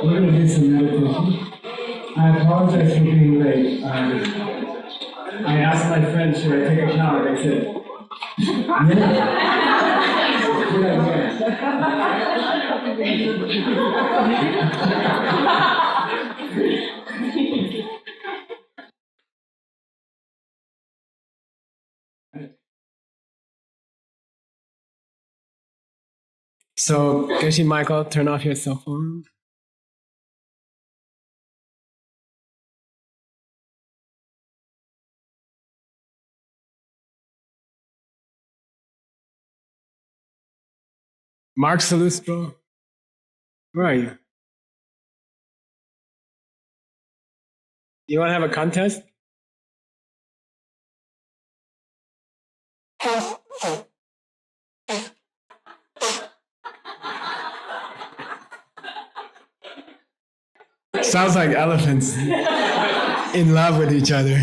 We're going to do some meditation. I apologize for being late. I asked my friends, should I take a shower? They said, yeah. Good idea. So, Geshe Michael, turn off your cell phone. Mark Salustro, where are you? You want to have a contest? Sounds like elephants in love with each other.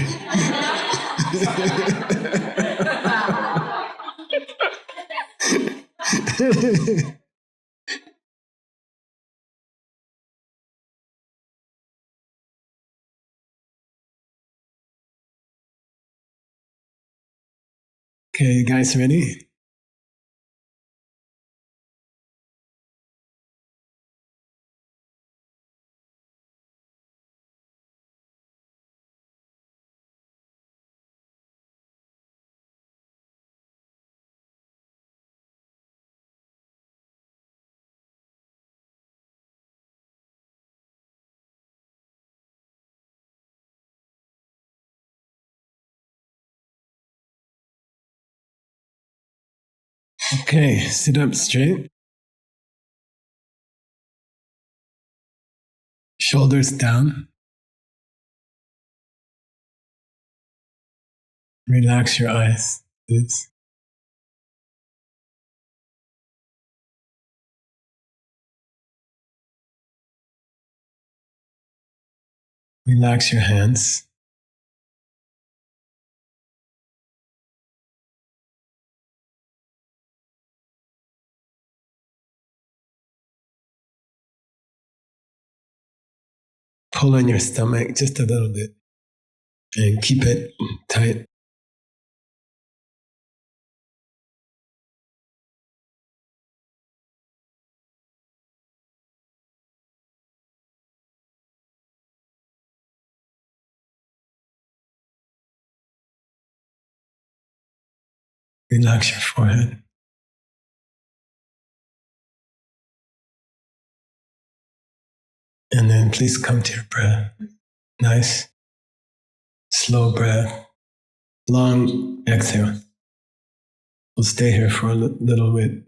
Okay, you guys ready? Okay, sit up straight. Shoulders down. Relax your eyes. Lids. Relax your hands. Pull on your stomach just a little bit and keep it tight. Relax your forehead. And then please come to your breath. Nice, slow breath. Long exhale. We'll stay here for a little bit.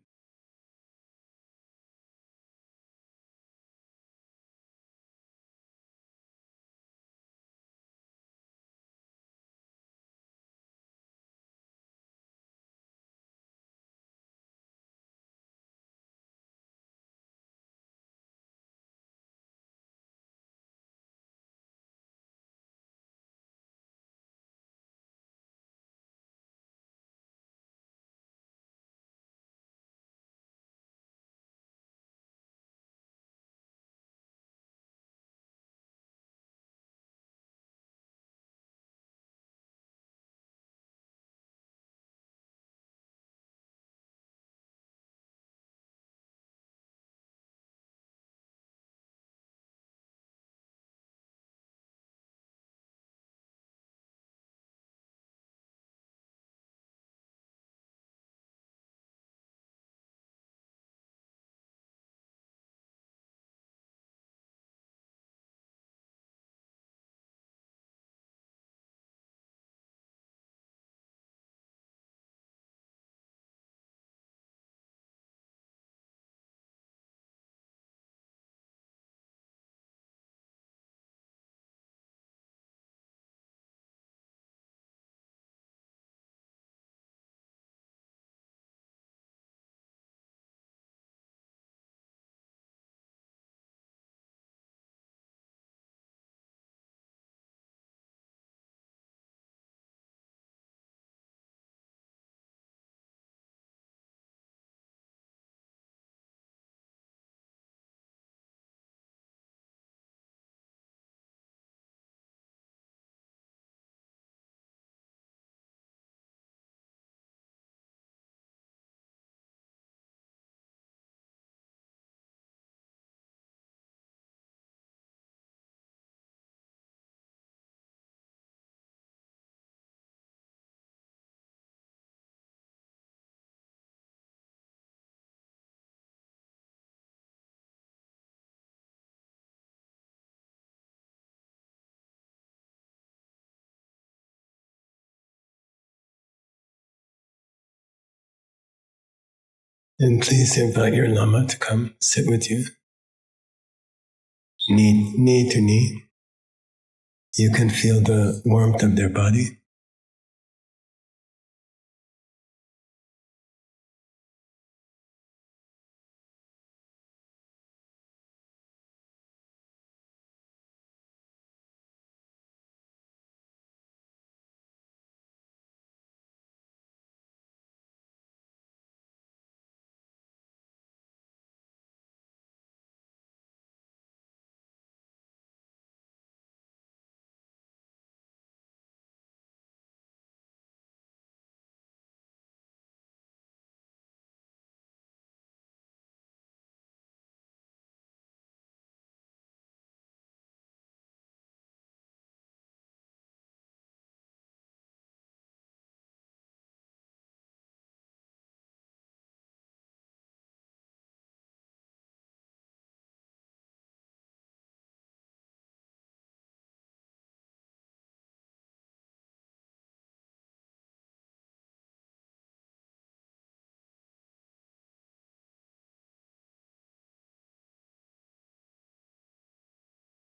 And please invite your Lama to come sit with you, knee to knee. You can feel the warmth of their body.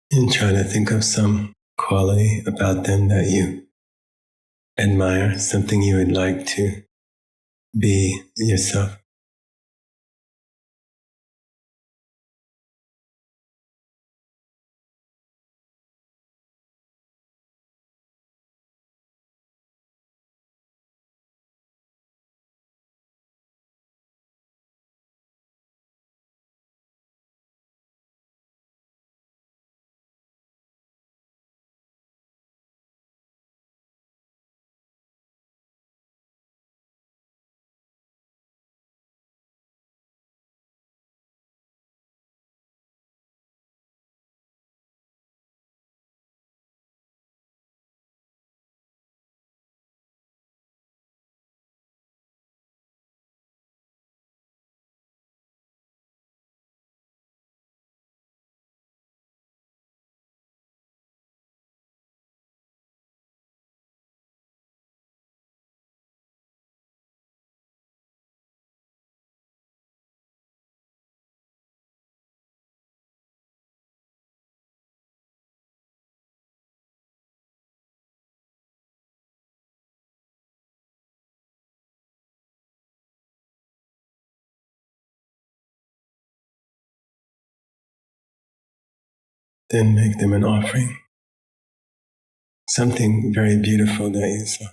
And try to think of some quality about them that you admire, something you would like to be yourself. Then make them an offering, something very beautiful that you saw.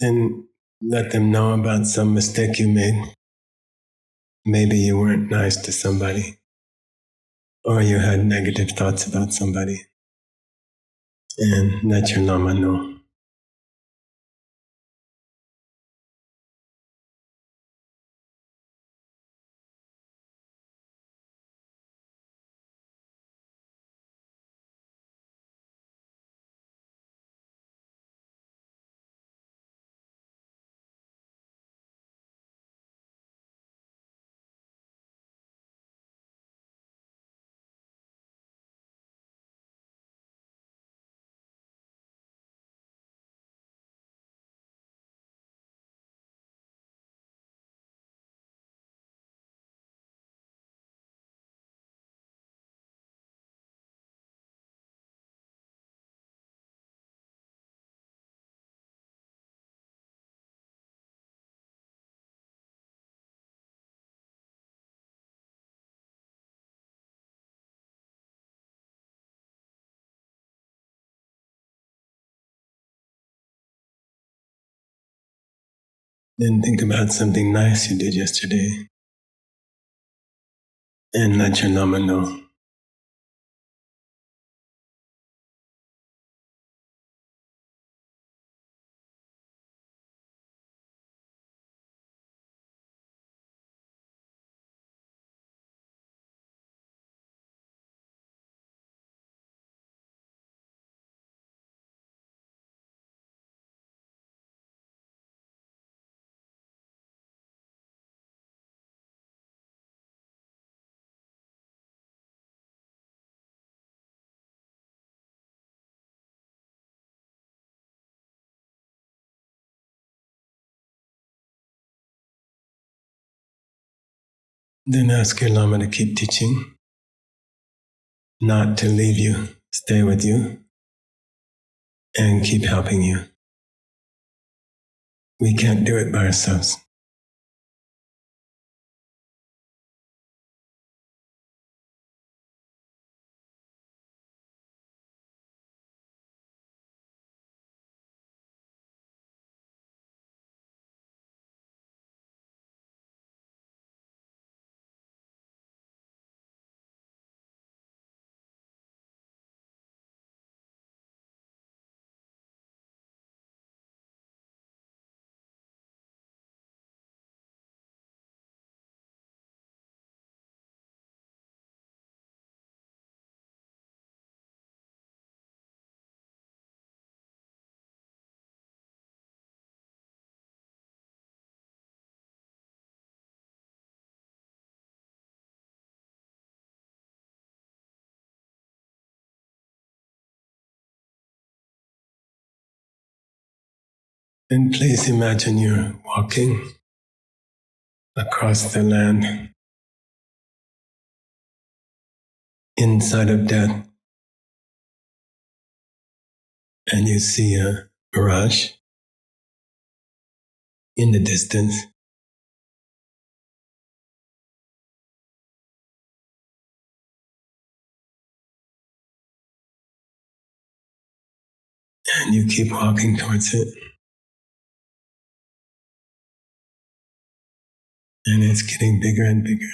Then let them know about some mistake you made. Maybe you weren't nice to somebody, or you had negative thoughts about somebody, and let your Lama know. Then think about something nice you did yesterday and let your Lama know. Then ask your Lama to keep teaching, not to leave you, stay with you, and keep helping you. We can't do it by ourselves. Then please imagine you're walking across the land inside of death, and you see a mirage in the distance. And you keep walking towards it. And it's getting bigger and bigger.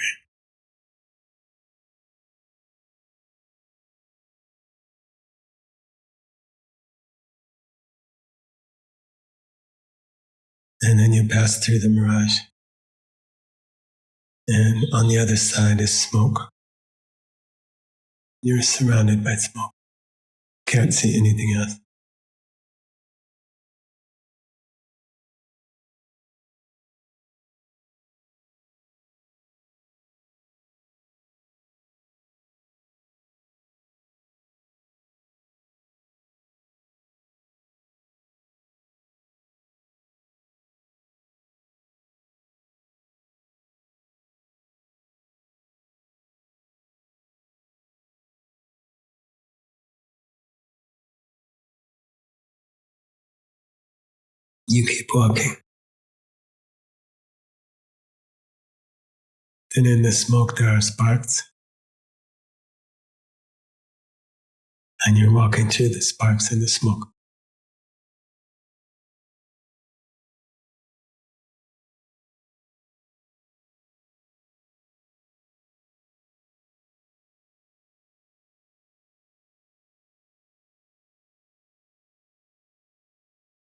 And then you pass through the mirage. And on the other side is smoke. You're surrounded by smoke. Can't see anything else. You keep walking. Then in the smoke there are sparks. And you're walking through the sparks and the smoke.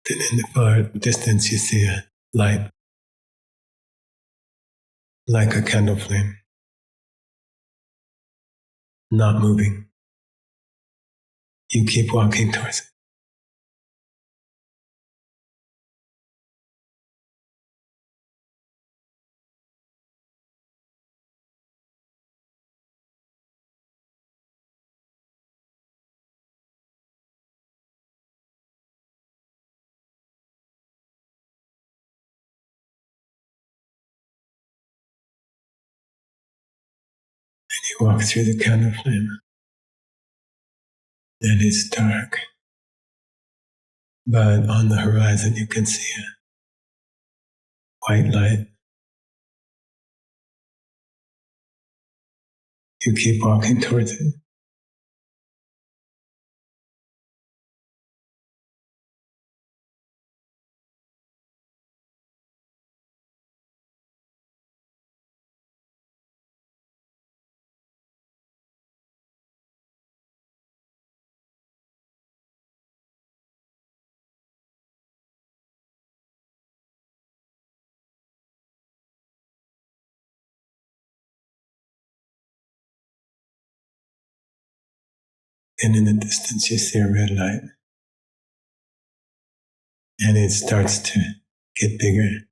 Then in the far distance you see a light, like a candle flame, not moving. You keep walking towards it. You walk through the candle flame. And it's dark. But on the horizon you can see a white light. You keep walking towards it. and in the distance you see a red light, and it starts to get bigger,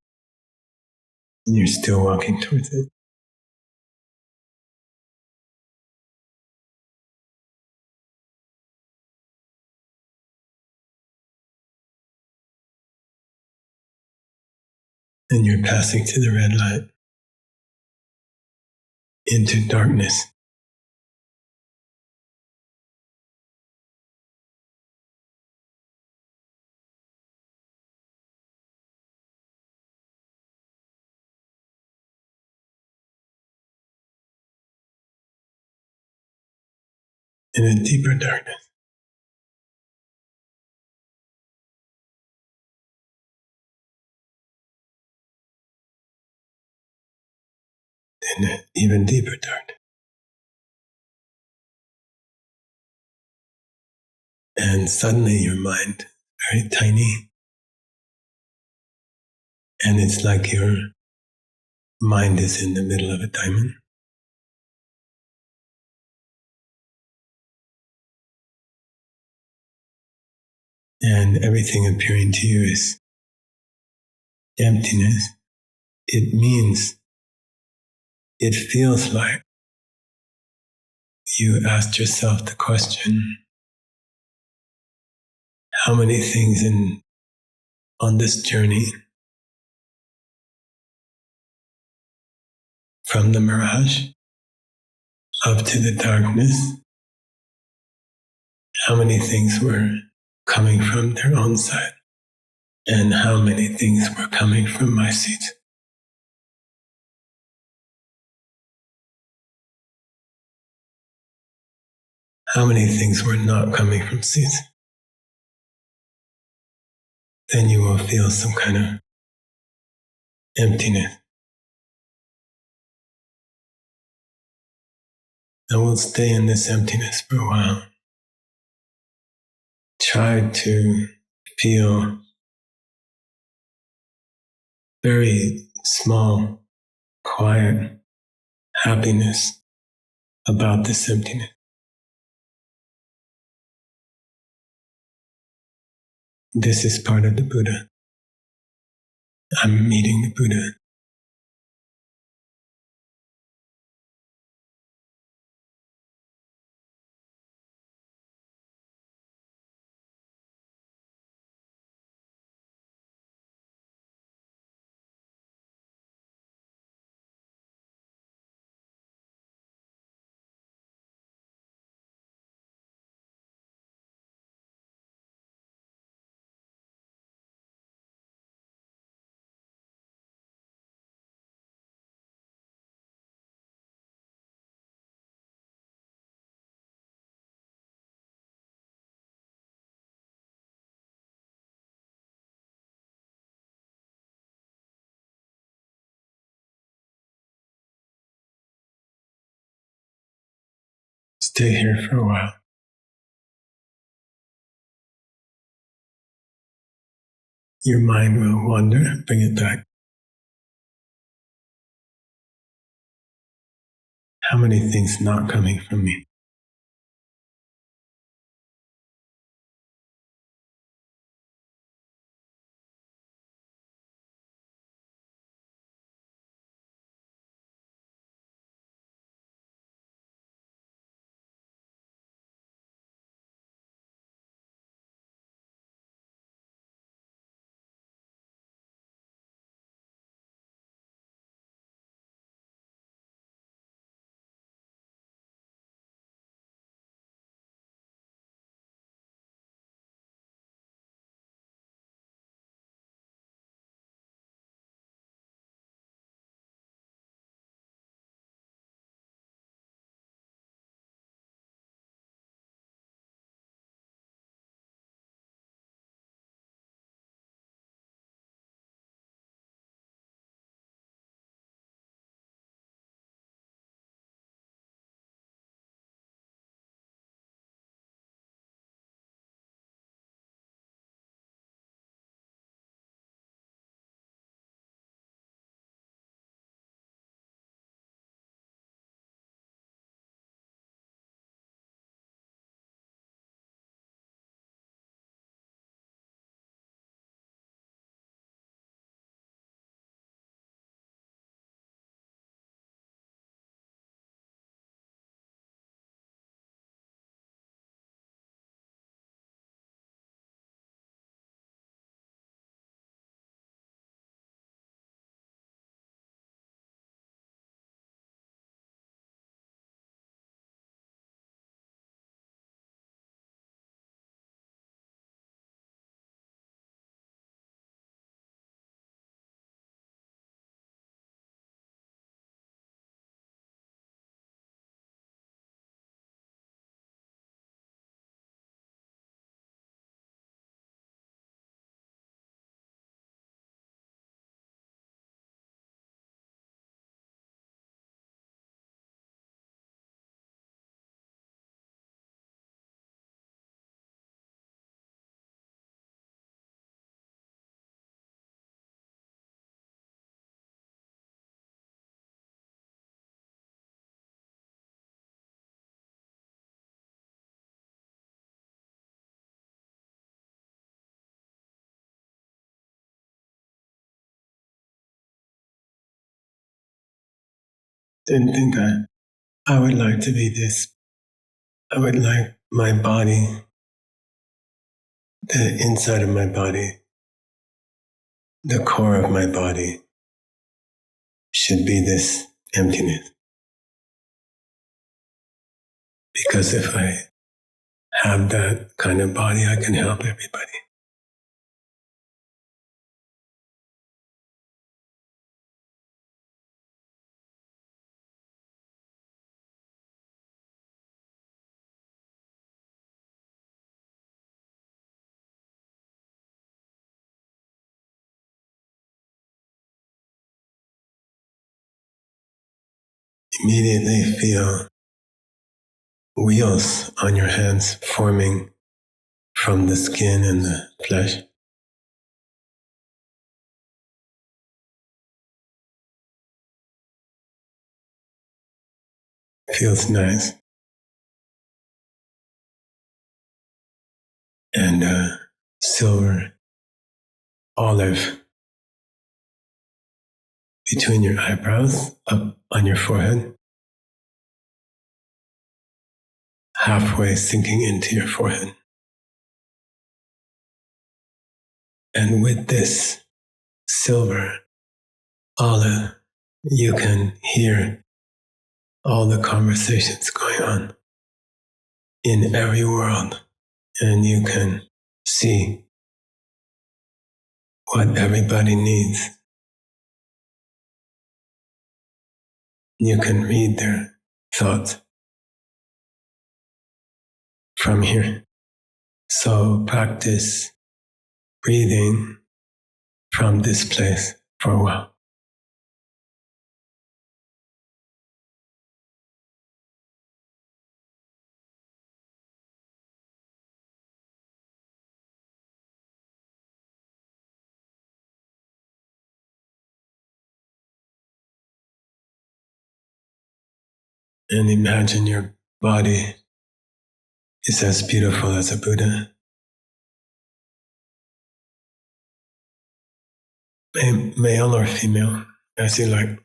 and you're still walking towards it. And you're passing to the red light into darkness. In a deeper darkness. In an even deeper darkness. And suddenly your mind, very tiny, and it's like your mind is in the middle of a diamond. And everything appearing to you is emptiness. It means, it feels like you asked yourself the question, how many things on this journey from the mirage up to the darkness, how many things were coming from their own side, and how many things were coming from my seat? How many things were not coming from seats? Then you will feel some kind of emptiness. And we'll stay in this emptiness for a while. Try to feel very small, quiet happiness about this emptiness. This is part of the Buddha. I'm meeting the Buddha. Stay here for a while. Your mind will wander, bring it back. How many things not coming from me? didn't think I would like to be this. I would like my body, the inside of my body, the core of my body should be this emptiness. Because if I have that kind of body, I can help everybody. Immediately feel wheels on your hands forming from the skin and the flesh. Feels nice. And silver olive between your eyebrows, up on your forehead, halfway sinking into your forehead. And with this silver olive, you can hear all the conversations going on in every world, and you can see what everybody needs. You can read their thoughts from here. So practice breathing from this place for a while. And imagine your body is as beautiful as a Buddha. Male or female, as you like.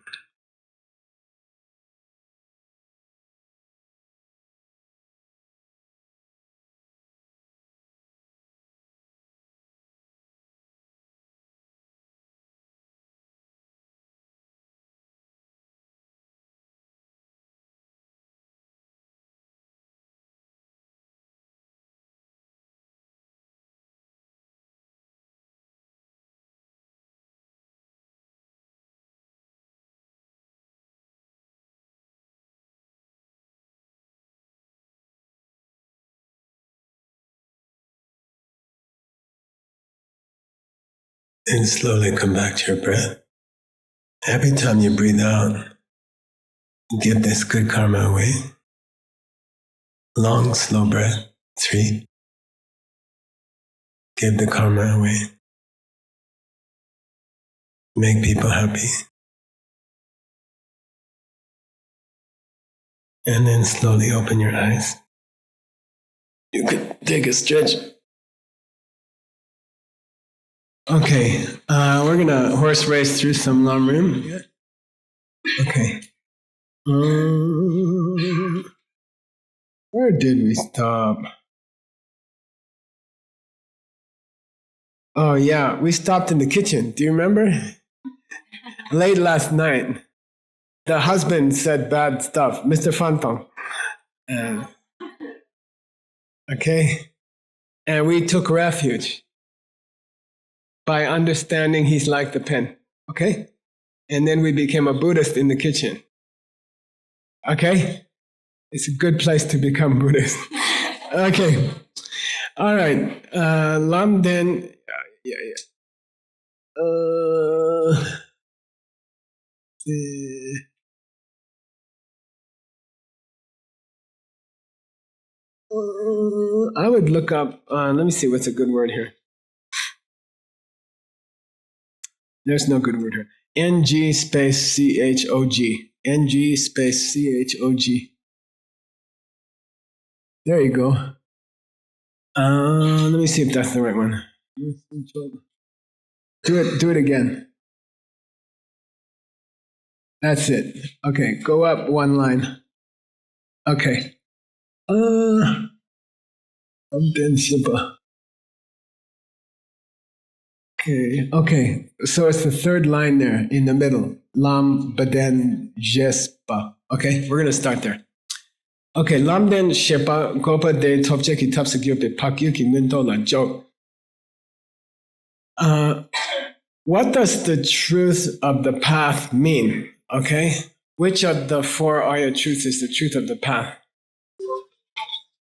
And slowly come back to your breath. Every time you breathe out, give this good karma away. Long, slow breath. 3. Give the karma away. Make people happy. And then slowly open your eyes. You could take a stretch. Okay, we're gonna horse race through some Lam Rim. Yeah. Okay. Where did we stop? Oh yeah, we stopped in the kitchen. Do you remember? Late last night, the husband said bad stuff, Mr. Fantong. Okay, and we took refuge by understanding he's like the pen. Okay, and then we became a Buddhist in the kitchen. Okay, it's a good place to become Buddhist. Okay, all right, Lam Den. I would look up, let me see what's a good word here. There's no good word here. NG space CHOG. NG space CHOG. There you go. Let me see if that's the right one. Do it again. That's it. Okay, go up one line. Okay. Lam Den Shipa. Okay. So it's the third line there in the middle. Lam Baden Jespa. Okay, we're going to start there. Okay, Lam Den Shepa Gopa De Topche Ki Tapsa Gyupe Pakyu Ki Minto La Jo. What does the truth of the path mean? Okay, which of the four Arya truths is the truth of the path?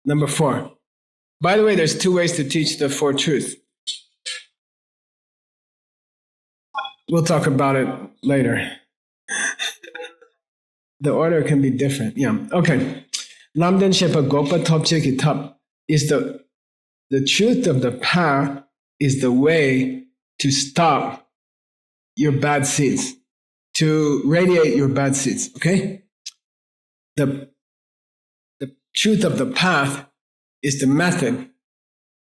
Number 4. By the way, there's 2 ways to teach the 4 truths. We'll talk about it later. The order can be different. Yeah. Okay. Lamden Shepa Gopa Topche Ki Tap is the truth of the path is the way to stop your bad seeds, to radiate your bad seeds. Okay. The truth of the path is the method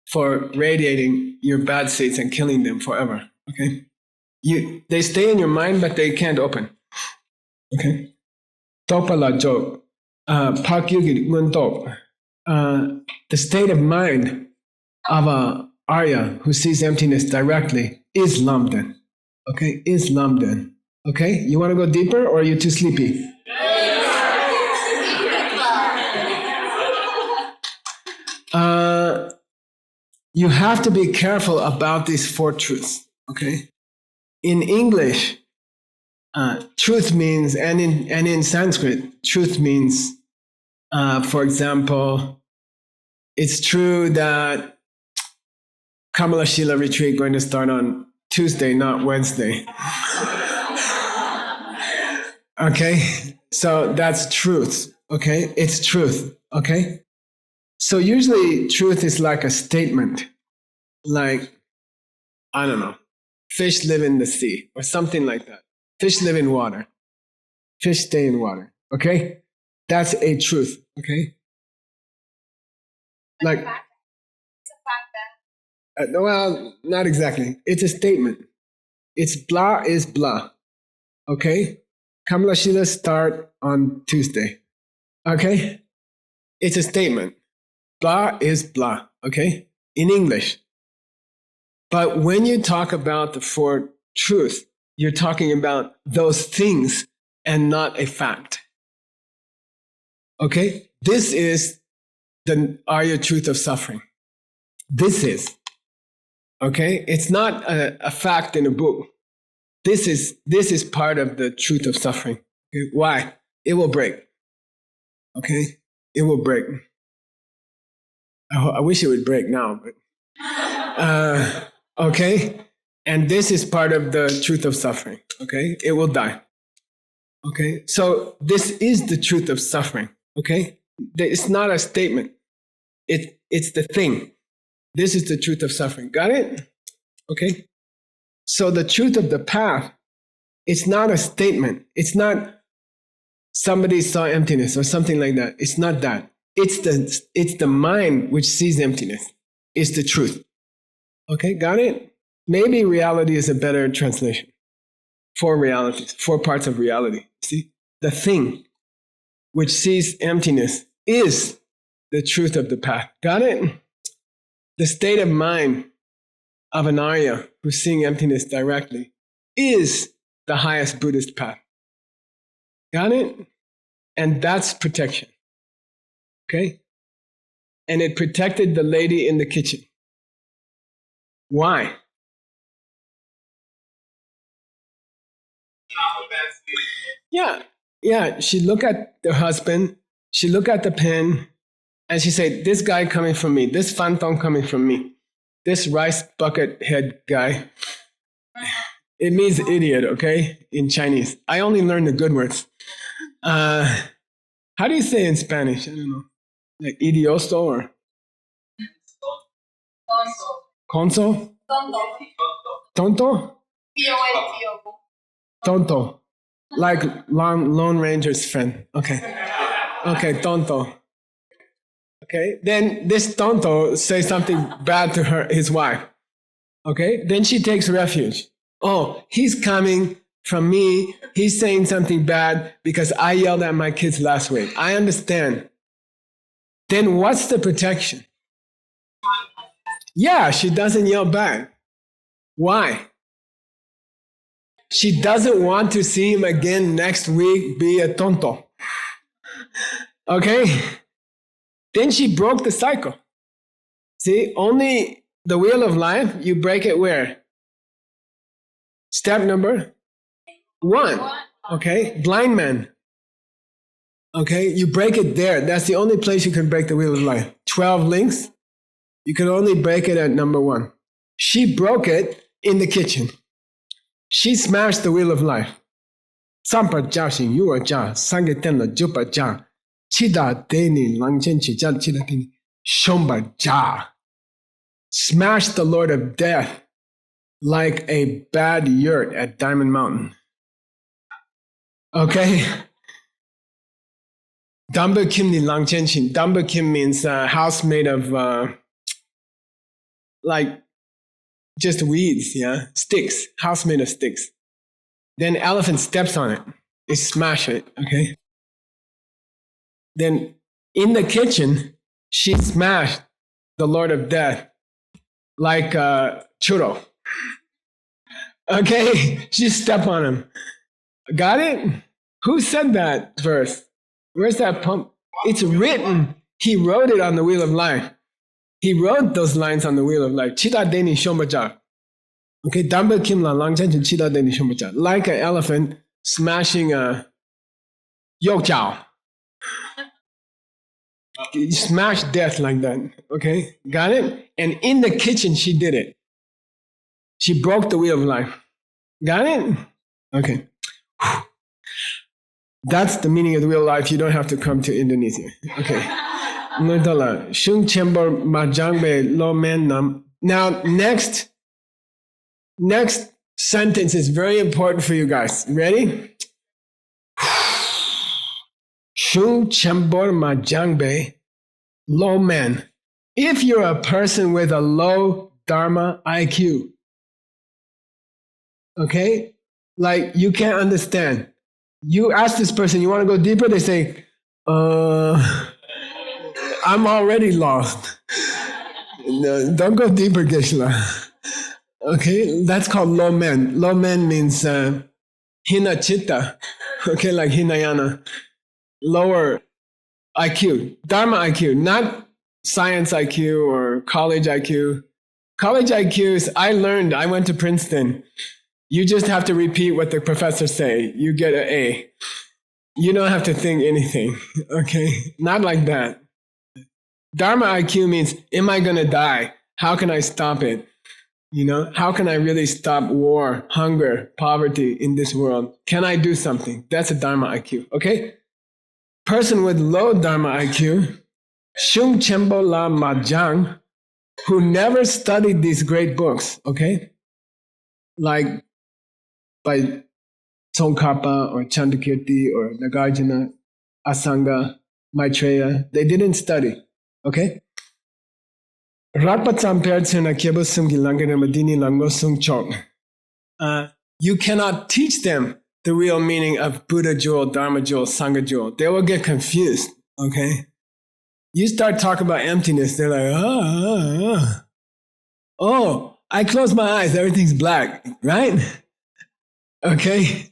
for radiating your bad seeds and killing them forever. Okay. They stay in your mind, but they can't open. Okay. Topa la jo, pak yugi nguntok. The state of mind of a Arya who sees emptiness directly is Lamden. Okay, is Lamden. Okay, you want to go deeper, or are you too sleepy? You have to be careful about these 4 truths. Okay, in English, truth means, and in Sanskrit, truth means, for example, it's true that Kamala Shila retreat going to start on Tuesday, not Wednesday. Okay, so that's truth. Okay, it's truth. Okay, so usually truth is like a statement, like, I don't know, fish live in the sea or something like that. Fish live in water. Fish stay in water. Okay, that's a truth. Okay, like. Well, not exactly. It's a statement. It's blah is blah. Okay? Kamala Shila start on Tuesday. Okay? It's a statement. Blah is blah. Okay? In English. But when you talk about the 4 truths, you're talking about those things and not a fact. Okay? This is the Arya truth of suffering. This is. Okay, it's not a fact in a book. This is part of the truth of suffering. Okay? Why? It will break. Okay, it will break. I wish it would break now, but okay. And this is part of the truth of suffering. Okay, it will die. Okay, so this is the truth of suffering. Okay, it's not a statement. It's the thing. This is the truth of suffering. Got it? Okay. So the truth of the path, it's not a statement. It's not somebody saw emptiness or something like that. It's not that. It's the mind which sees emptiness. It's the truth. Okay, got it? Maybe reality is a better translation. 4 realities, 4 parts of reality. See? The thing which sees emptiness is the truth of the path. Got it? The state of mind of an Arya who's seeing emptiness directly is the highest Buddhist path. Got it? And that's protection. Okay? And it protected the lady in the kitchen. Why? Yeah. She looked at the husband, she looked at the pen, and she said, this guy coming from me, this Fantong coming from me, this rice bucket head guy. It means idiot, okay, in Chinese. I only learned the good words. How do you say in Spanish? I don't know. Like idioso or? Conso? Tonto? Tonto. Like Lone Ranger's friend. Okay, tonto. Okay, then this tonto says something bad to his wife. Okay, then she takes refuge. Oh, he's coming from me. He's saying something bad because I yelled at my kids last week. I understand. Then what's the protection? Yeah, she doesn't yell back. Why? She doesn't want to see him again next week, be a tonto. Okay? Then she broke the cycle. See, only the wheel of life, you break it where? Step number 1. Okay? Blind man. Okay? You break it there. That's the only place you can break the wheel of life. 12 links. You can only break it at number 1. She broke it in the kitchen. She smashed the wheel of life. 3把架型幼儿架3个电了9把架7打给你2千起架7打给你凶把架 Smashed the Lord of Death like a bad yurt at Diamond Mountain. Okay? Damba Kim ni 2千起 Damba Kim means a house made of like just weeds, yeah? Sticks. House made of sticks. Then elephant steps on it. They smash it, okay? Then in the kitchen, she smashed the Lord of Death like a churro. Okay? She stepped on him. Got it? Who said that verse? Where's that pump? It's written. He wrote it on the wheel of life. He wrote those lines on the wheel of life. Chita deni shombaja. Okay, Damba Kim la lang chen chita deni shombaja. Like an elephant smashing a yolk chow. Smash death like that. Okay, got it? And in the kitchen, she did it. She broke the wheel of life. Got it? Okay. That's the meaning of the wheel of life. You don't have to come to Indonesia. Okay. Now, next sentence is very important for you guys. Ready? Shung Chembor Majangbe, low man. If you're a person with a low Dharma IQ, okay, like you can't understand. You ask this person, you want to go deeper? They say, I'm already lost. No, don't go deeper, Geshe-la. Okay, that's called low man. Low man means hina chitta. Okay, like Hinayana. Lower IQ, Dharma IQ, not science IQ or college IQ. College IQs, I went to Princeton. You just have to repeat what the professors say. You get an A. You don't have to think anything, okay? Not like that. Dharma IQ means, am I going to die? How can I stop it? You know, how can I really stop war, hunger, poverty in this world? Can I do something? That's a Dharma IQ, okay? Person with low Dharma IQ, Shung Chembo La Majang, who never studied these great books, okay? Like by Tsongkhapa or Chandakirti or Nagarjuna, Asanga, Maitreya, they didn't study, okay? You cannot teach them the real meaning of Buddha jewel, Dharma jewel, Sangha jewel. They will get confused, okay? You start talking about emptiness, they're like, oh, I close my eyes, everything's black, right? Okay?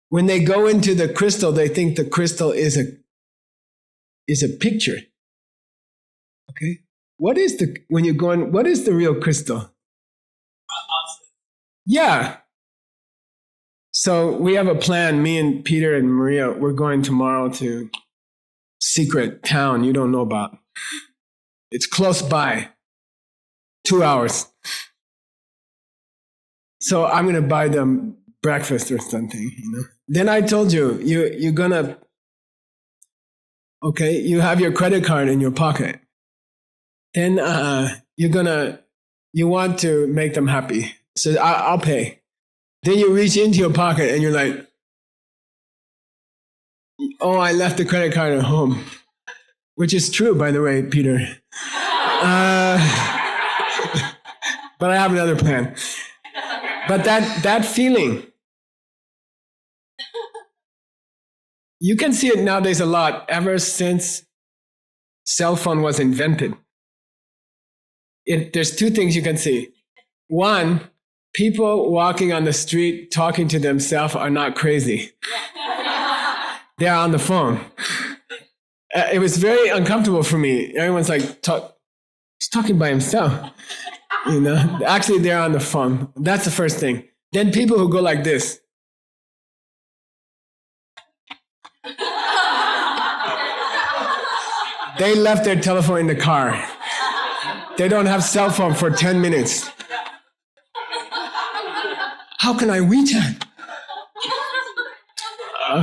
When they go into the crystal, they think the crystal is a picture. Okay? What is the real crystal? Yeah. So we have a plan, me and Peter and Maria, we're going tomorrow to secret town you don't know about. It's close by, 2 hours. So I'm going to buy them breakfast or something, you know. Then I told you, you're going to, okay, you have your credit card in your pocket. Then you want to make them happy. So I'll pay. Then you reach into your pocket and you're like, oh, I left the credit card at home. Which is true, by the way, Peter. But I have another plan. But that feeling, You can see it nowadays a lot ever since cell phone was invented. There's two things you can see. One, people walking on the street talking to themselves are not crazy. They're on the phone. It was very uncomfortable for me. Everyone's like, he's talking by himself. Actually, they're on the phone. That's the first thing. Then people who go like this. They left their telephone in the car. They don't have cell phone for 10 minutes. How can I WeChat?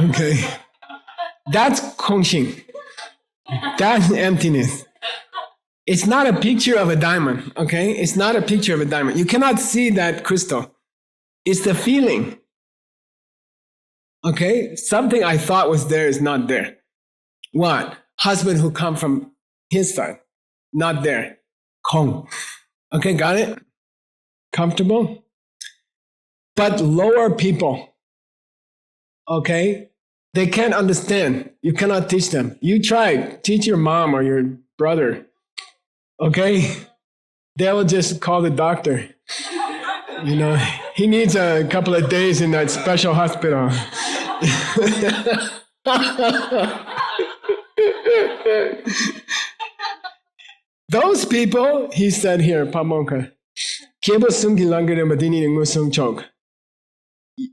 Okay. That's Kongxing. That's emptiness. It's not a picture of a diamond, okay? It's not a picture of a diamond. You cannot see that crystal. It's the feeling. Okay? Something I thought was there is not there. What? Husband who come from his side. Not there. Kong. Okay, got it? Comfortable? But lower people, okay? They can't understand. You cannot teach them. You try. Teach your mom or your brother. Okay? They will just call the doctor. He needs a couple of days in that special hospital. Those people, he said here, Pamonka,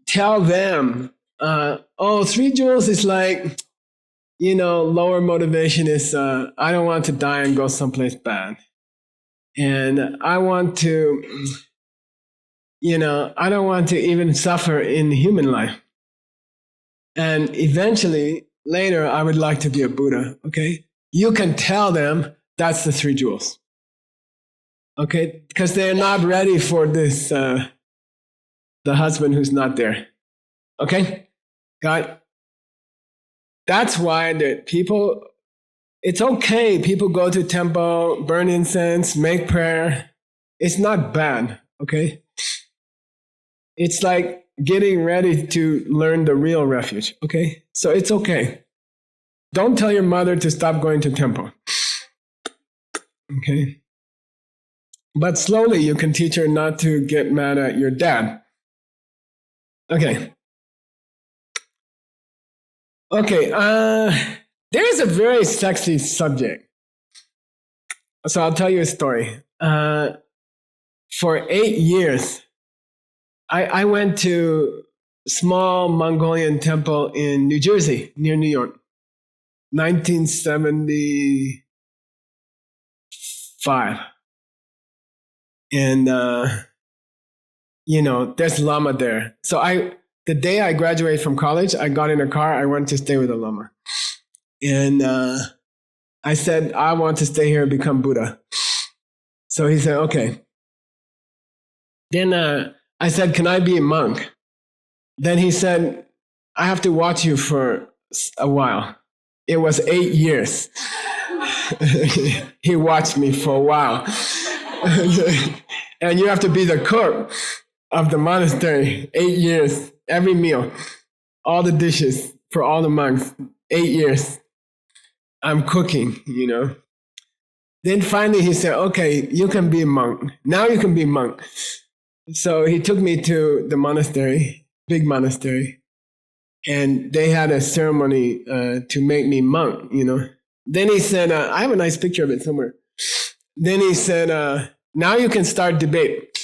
tell them, 3 jewels is like, lower motivation is, I don't want to die and go someplace bad. And I want to, I don't want to even suffer in human life. And eventually, later, I would like to be a Buddha, okay? You can tell them that's the 3 jewels. Okay? Because they're not ready for this, the husband who's not there. Okay? Got it? That's why the people, it's okay. People go to temple, burn incense, make prayer. It's not bad, okay? It's like getting ready to learn the real refuge, okay? So it's okay. Don't tell your mother to stop going to temple. Okay? But slowly you can teach her not to get mad at your dad. Okay. Okay, there's a very sexy subject. So I'll tell you a story. For 8 years, I went to a small Mongolian temple in New Jersey, near New York, 1975. And, there's Lama there. So the day I graduated from college, I got in a car, I went to stay with a Lama. And I said, I want to stay here and become Buddha. So he said, okay. Then I said, can I be a monk? Then he said, I have to watch you for a while. It was 8 years. He watched me for a while. And you have to be the cook of the monastery, 8 years, every meal, all the dishes for all the monks, 8 years. I'm cooking, Then finally he said, okay, you can be a monk. Now you can be a monk. So he took me to the monastery, big monastery, and they had a ceremony to make me monk, Then he said, I have a nice picture of it somewhere. Then he said, now you can start debate.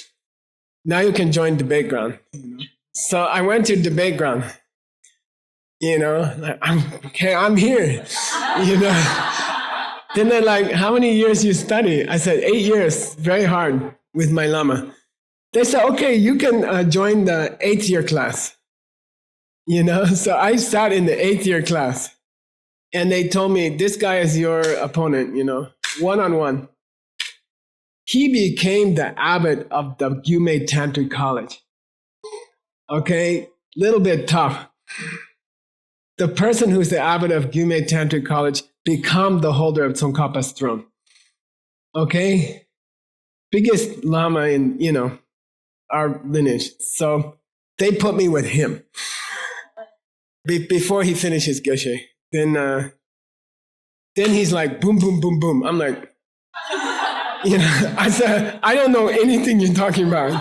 Now you can join debate ground. So I went to debate ground. I'm here. Then they're like, how many years you study? I said, 8 years, very hard with my Lama. They said, okay, you can join the 8th year class. So I sat in the 8th year class. And they told me, this guy is your opponent, one-on-one. He became the abbot of the Gyume Tantric College. Okay, little bit tough. The person who's the abbot of Gyume Tantric College become the holder of Tsongkhapa's throne. Okay, biggest Lama in our lineage. So they put me with him. before he finishes Geshe. Then he's like, boom, boom, boom, boom. I'm like, I said, I don't know anything you're talking about.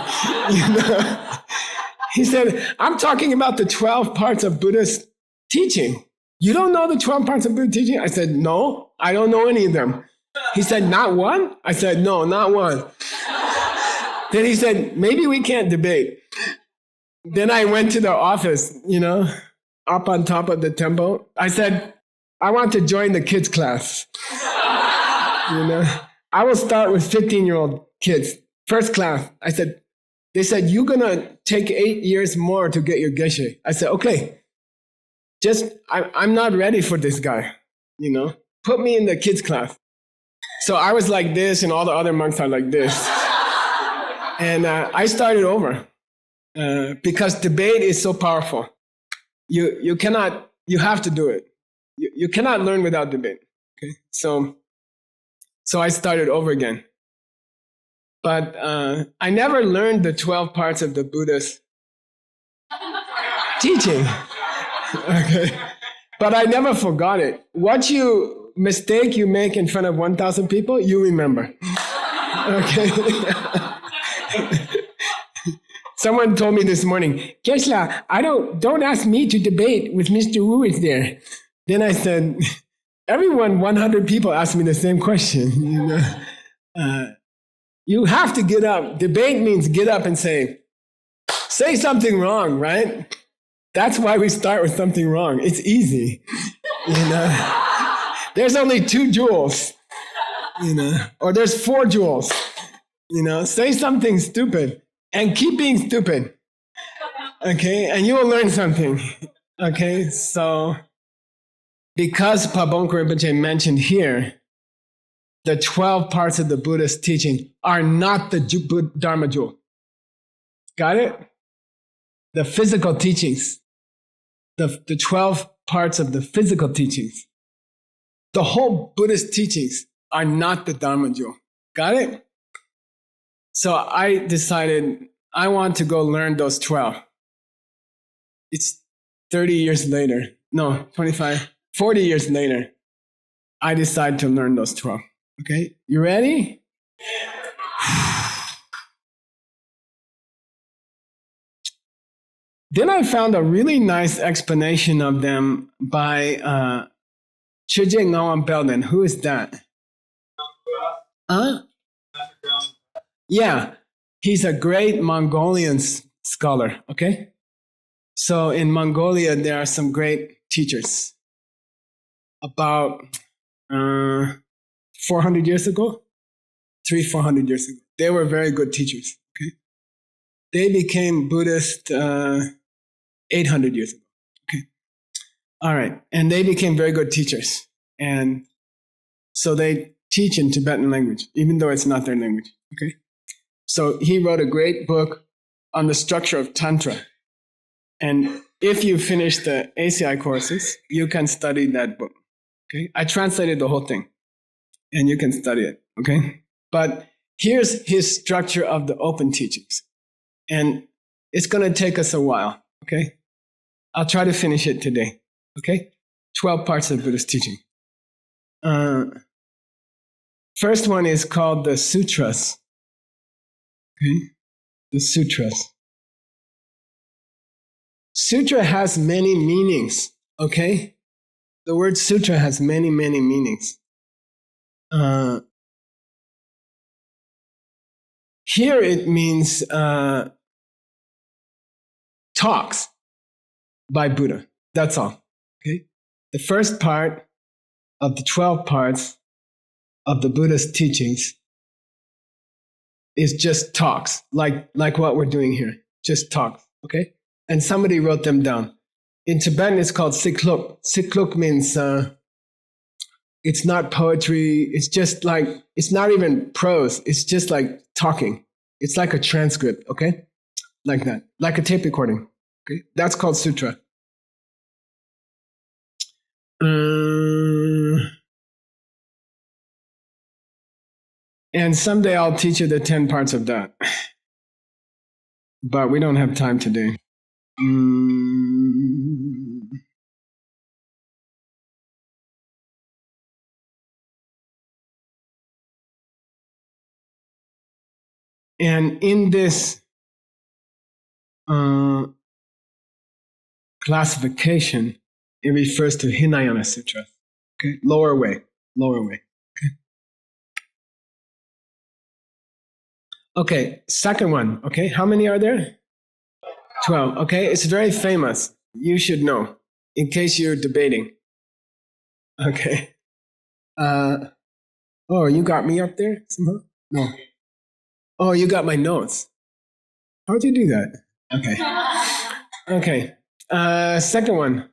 He said, I'm talking about the 12 parts of Buddha's teaching. You don't know the 12 parts of Buddha's teaching? I said, no, I don't know any of them. He said, not one? I said, no, not one. Then he said, maybe we can't debate. Then I went to the office, up on top of the temple. I said, I want to join the kids class. I will start with 15-year-old kids, first class. They said, you're going to take 8 years more to get your Geshe. I said, okay, I'm not ready for this guy, Put me in the kids class. So I was like this, and all the other monks are like this. And I started over because debate is so powerful. You have to do it. You cannot learn without debate. Okay, so I started over again. But I never learned the 12 parts of the Buddha's teaching. Okay, but I never forgot it. What mistake you make in front of 1,000 people, you remember. Okay. Someone told me this morning, Geshe, don't ask me to debate with Mr. Wu is there. Then I said, 100 people ask me the same question. You have to get up. Debate means get up and say something wrong, right? That's why we start with something wrong. It's easy. There's only 2 jewels, or there's 4 jewels. Say something stupid and keep being stupid. Okay, and you will learn something. Okay, so because Pabongko Rinpoche mentioned here, the 12 parts of the Buddha's teaching are not the Dharma jewel. Got it? The physical teachings, the 12 parts of the physical teachings, the whole Buddhist teachings are not the Dharma jewel. Got it? So I decided I want to go learn those 12. It's 30 years later. No, 25, 40 years later. I decided to learn those 12. Okay, you ready? Then I found a really nice explanation of them by Chögyam Ngawang Belden. Who is that? Huh? Yeah, he's a great Mongolian scholar, okay? So in Mongolia, there are some great teachers. About 400 years ago, 400 years ago, they were very good teachers, okay? They became Buddhist 800 years ago, okay? All right, and they became very good teachers. And so they teach in Tibetan language, even though it's not their language, okay? So he wrote a great book on the structure of Tantra. And if you finish the ACI courses, you can study that book, okay? I translated the whole thing, and you can study it, okay? But here's his structure of the open teachings. And it's going to take us a while, okay? I'll try to finish it today, okay? 12 parts of Buddhist teaching. First one is called the Sutras. Okay? The Sutras. Sutra has many meanings, okay? The word sutra has many, many meanings. Here it means talks by Buddha. That's all, okay? The first part of the 12 parts of the Buddha's teachings is just talks, like what we're doing here, just talks, okay? And somebody wrote them down. In Tibetan, it's called sikluk. Sikluk means it's not poetry. It's just like, it's not even prose. It's just like talking. It's like a transcript, okay? Like that, like a tape recording, okay? That's called sutra. And someday I'll teach you the 10 parts of that. But we don't have time today. And in this classification, it refers to Hinayana Sutra. Okay, lower way. Okay, second one. Okay, how many are there? 12. Okay, it's very famous. You should know in case you're debating. Okay. Oh, you got me up there somehow? No. Oh, you got my notes. How'd you do that? Okay. Okay. Second one.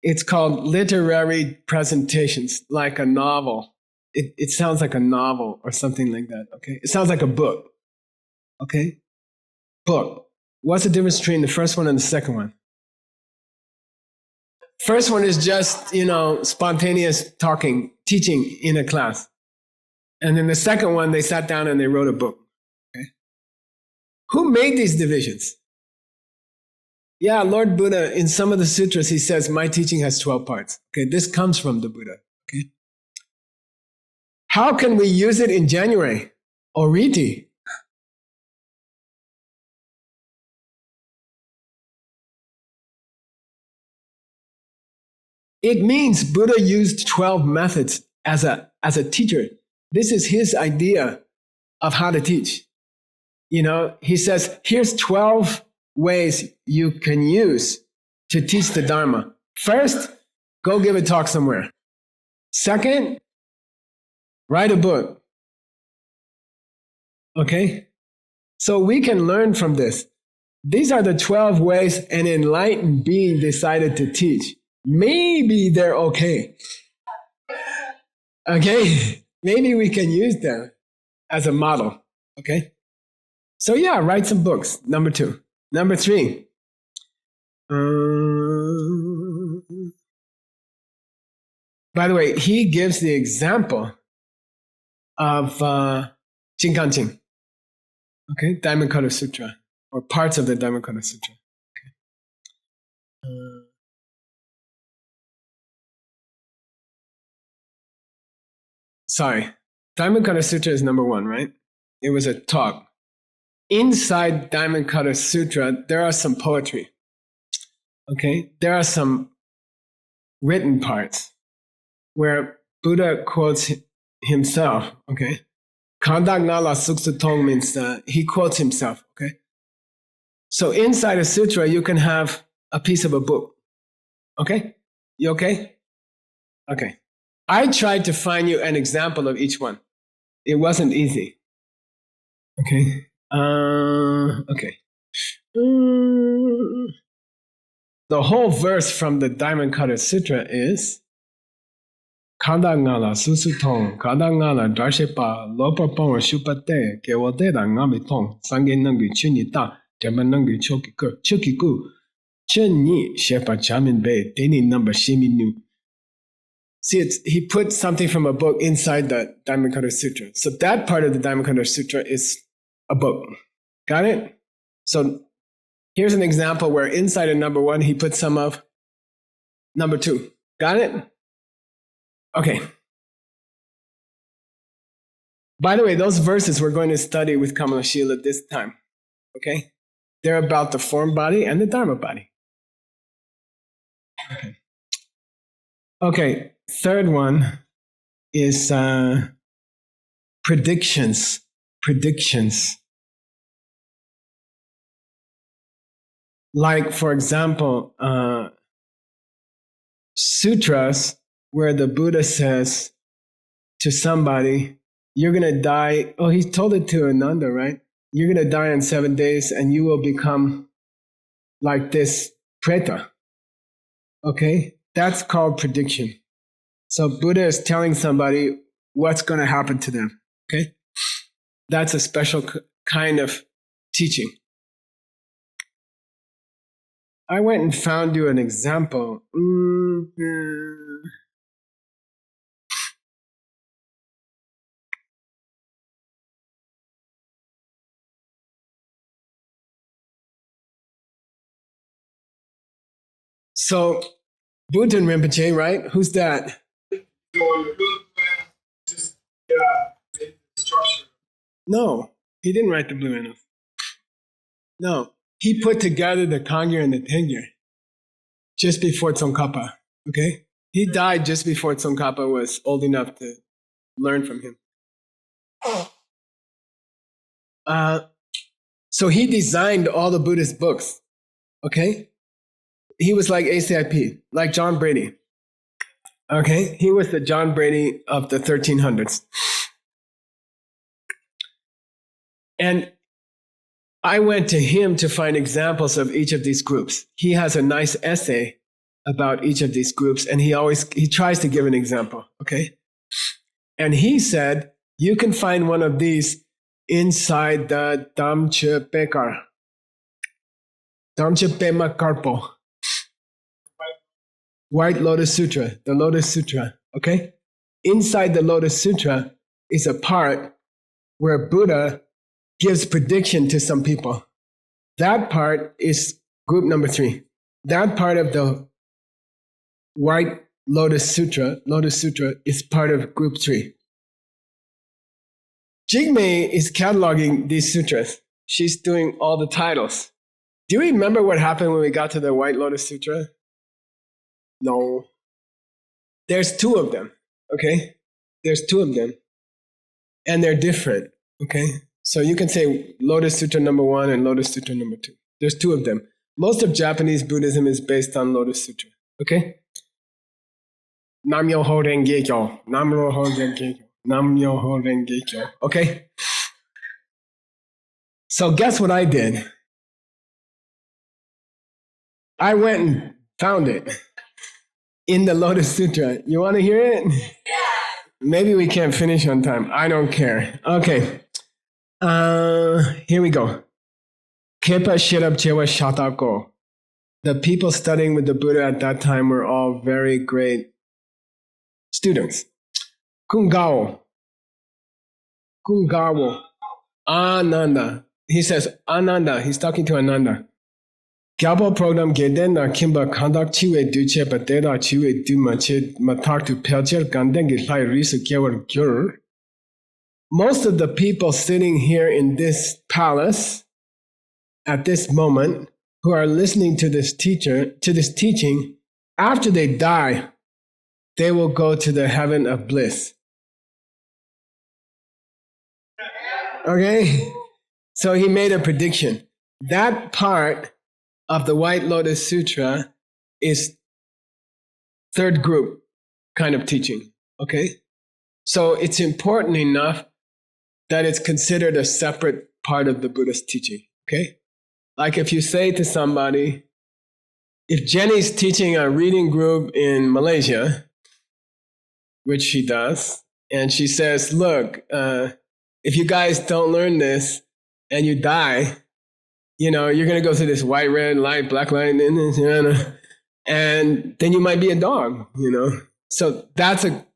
It's called literary presentations, like a novel. It sounds like a novel or something like that. Okay. It sounds like a book. Okay. Book. What's the difference between the first one and the second one? First one is just, spontaneous talking, teaching in a class. And then the second one, they sat down and they wrote a book. Okay. Who made these divisions? Yeah, Lord Buddha, in some of the sutras, he says, my teaching has 12 parts. Okay, this comes from the Buddha. Okay. How can we use it in January? Oriti. It means Buddha used 12 methods as a teacher. This is his idea of how to teach. He says, here's 12 ways you can use to teach the Dharma. First, go give a talk somewhere. Second, write a book. Okay? So we can learn from this. These are the 12 ways an enlightened being decided to teach. Maybe they're okay. Okay? Maybe we can use them as a model. Okay? So yeah, write some books. Number 2. Number 3. By the way, he gives the example of Jinkanjing. Okay? Dhammapada Sutra. Or parts of the Dhammapada Sutra. Okay. Sorry. Dhammapada Sutra is number 1, right? It was a talk. Inside Dhammapada Sutra, there are some poetry. Okay? There are some written parts where Buddha quotes himself. Okay? Kandagnala Suksutong means he quotes himself. Okay? So inside a sutra, you can have a piece of a book. Okay? You okay? Okay. I tried to find you an example of each one. It wasn't easy. Okay. Okay. The whole verse from the Dhammapada Sutra is Kandangala susutong, Kandangala darshepa, lopapong shupate, kewodeda ngamitong, sangenangi chunita, demanangi chokiku, chunni shepa chamin be, deni number shiminu. See, he put something from a book inside the Dhammapada Sutra. So that part of the Dhammapada Sutra is a book. Got it? So here's an example where inside of number 1, he put some of number 2. Got it? Okay. By the way, those verses we're going to study with Kamalashila this time. Okay? They're about the form body and the Dharma body. Okay. Okay. Third one is predictions. Predictions. Like, for example, sutras where the Buddha says to somebody, you're going to die. Oh, he told it to Ananda, right? You're going to die in 7 days and you will become like this preta. Okay? That's called prediction. So Buddha is telling somebody what's going to happen to them. Okay? That's a special kind of teaching. I went and found you an example. So, Bhutan Rinpoche, right? Who's that? No. He didn't write the Blue Annals. No, he put together the Kangyur and the Tengyur just before Tsongkhapa. Okay, he died just before Tsongkhapa was old enough to learn from him. So he designed all the Buddhist books. Okay, he was like ACIP, like John Brady. Okay, he was the John Brady of the 1300s. And I went to him to find examples of each of these groups. He has a nice essay about each of these groups, and he tries to give an example, okay? And he said, you can find one of these inside the Damche Bekar, Damche Pema Karpo, White Lotus Sutra, the Lotus Sutra, okay? Inside the Lotus Sutra is a part where Buddha gives prediction to some people. That part is group number 3. That part of the White Lotus Sutra is part of group 3. Jigme is cataloging these sutras. She's doing all the titles. Do you remember what happened when we got to the White Lotus Sutra? No. There's 2 of them, okay? There's 2 of them. And they're different, okay? So you can say Lotus Sutra number 1 and Lotus Sutra number 2. There's 2 of them. Most of Japanese Buddhism is based on Lotus Sutra, okay? Nam-myoho Renge-kyo, Nam-myoho Renge-kyo, Nam-myoho Renge-kyo, okay? So guess what I did? I went and found it in the Lotus Sutra. You want to hear it? Yeah. Maybe we can't finish on time. I don't care. Okay. Here we go. Kepa Shirab Chewa Shatako. The people studying with the Buddha at that time were all very great students. Kungao. Ananda. He says, Ananda. He's talking to Ananda. Gyabo program Gedena Kimba Kandak Chiwe Duche Patera Chiwe Dumache Matak to Pelcher Gandengi Lai Risa Kewar Gyur. Most of the people sitting here in this palace at this moment who are listening to this teaching, after they die, they will go to the heaven of bliss. Okay? So he made a prediction. That part of the White Lotus Sutra is 3rd group kind of teaching. Okay? So it's important enough that it's considered a separate part of the Buddhist teaching, okay? Like if you say to somebody, if Jenny's teaching a reading group in Malaysia, which she does, and she says, look, if you guys don't learn this and you die, you're going to go through this white, red light, black light, and then you might be a dog, So that's a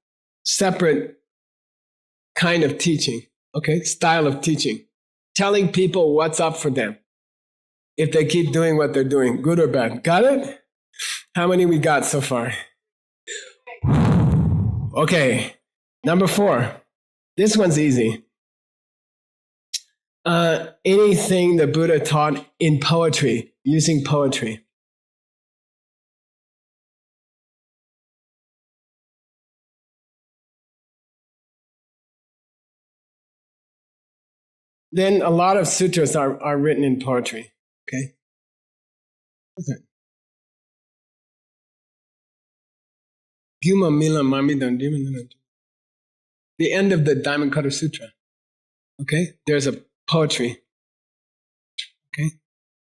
separate kind of teaching. Okay, style of teaching. Telling people what's up for them. If they keep doing what they're doing, good or bad. Got it? How many we got so far? Okay, number 4. This one's easy. Anything the Buddha taught in poetry, using poetry. Then a lot of sutras are written in poetry. Okay? Gyuma Mila Mamidan. The end of the Diamond Cutter Sutra. Okay? There's a poetry. Okay?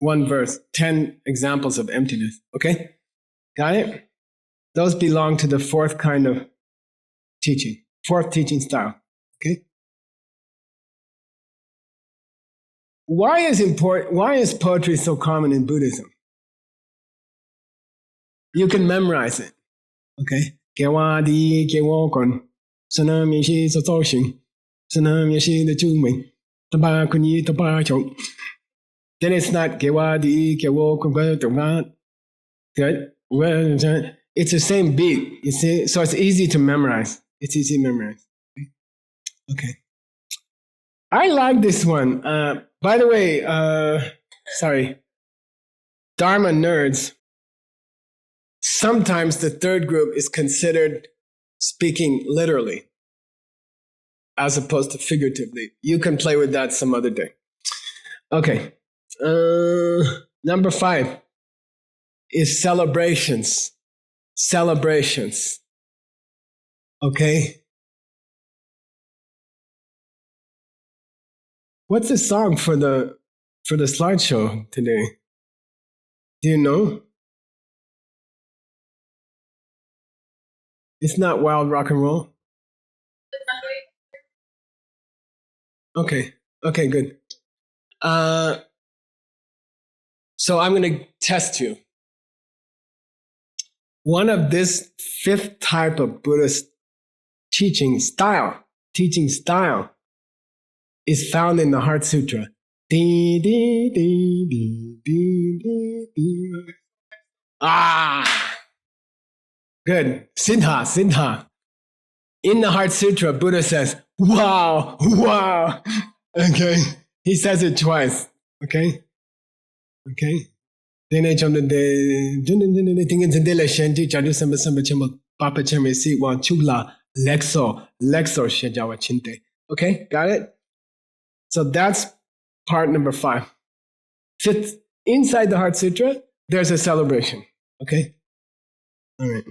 1 verse, 10 examples of emptiness. Okay? Got it? Those belong to the 4th kind of teaching, 4th teaching style. Okay? Why is poetry so common in Buddhism? You can memorize it. Okay? Gewadi gewokon. Sanam yeshi sotoshin. Sanam yeshi the chuming. Taba kunyi taba chok. Then it's not gewadi gewokon. Good? It's the same beat, you see? So it's easy to memorize. It's easy to memorize. Okay. I like this one. By the way, sorry, Dharma nerds. Sometimes the third group is considered speaking literally as opposed to figuratively. You can play with that some other day. Okay. Number 5 is celebrations. Celebrations. Okay. What's the song for the slideshow today? Do you know? It's not Wild Rock and Roll? Okay. Okay, good. So I'm going to test you. One of this 5th type of Buddhist teaching style is found in the Heart Sutra. Dee, dee, dee, dee, dee, dee, dee. Ah, good. Siddha. In the Heart Sutra, Buddha says, wow, wow. Okay. He says it twice. Okay. Okay. Okay, got it? So that's part number 5. 5th, inside the Heart Sutra, there's a celebration. Okay? All right.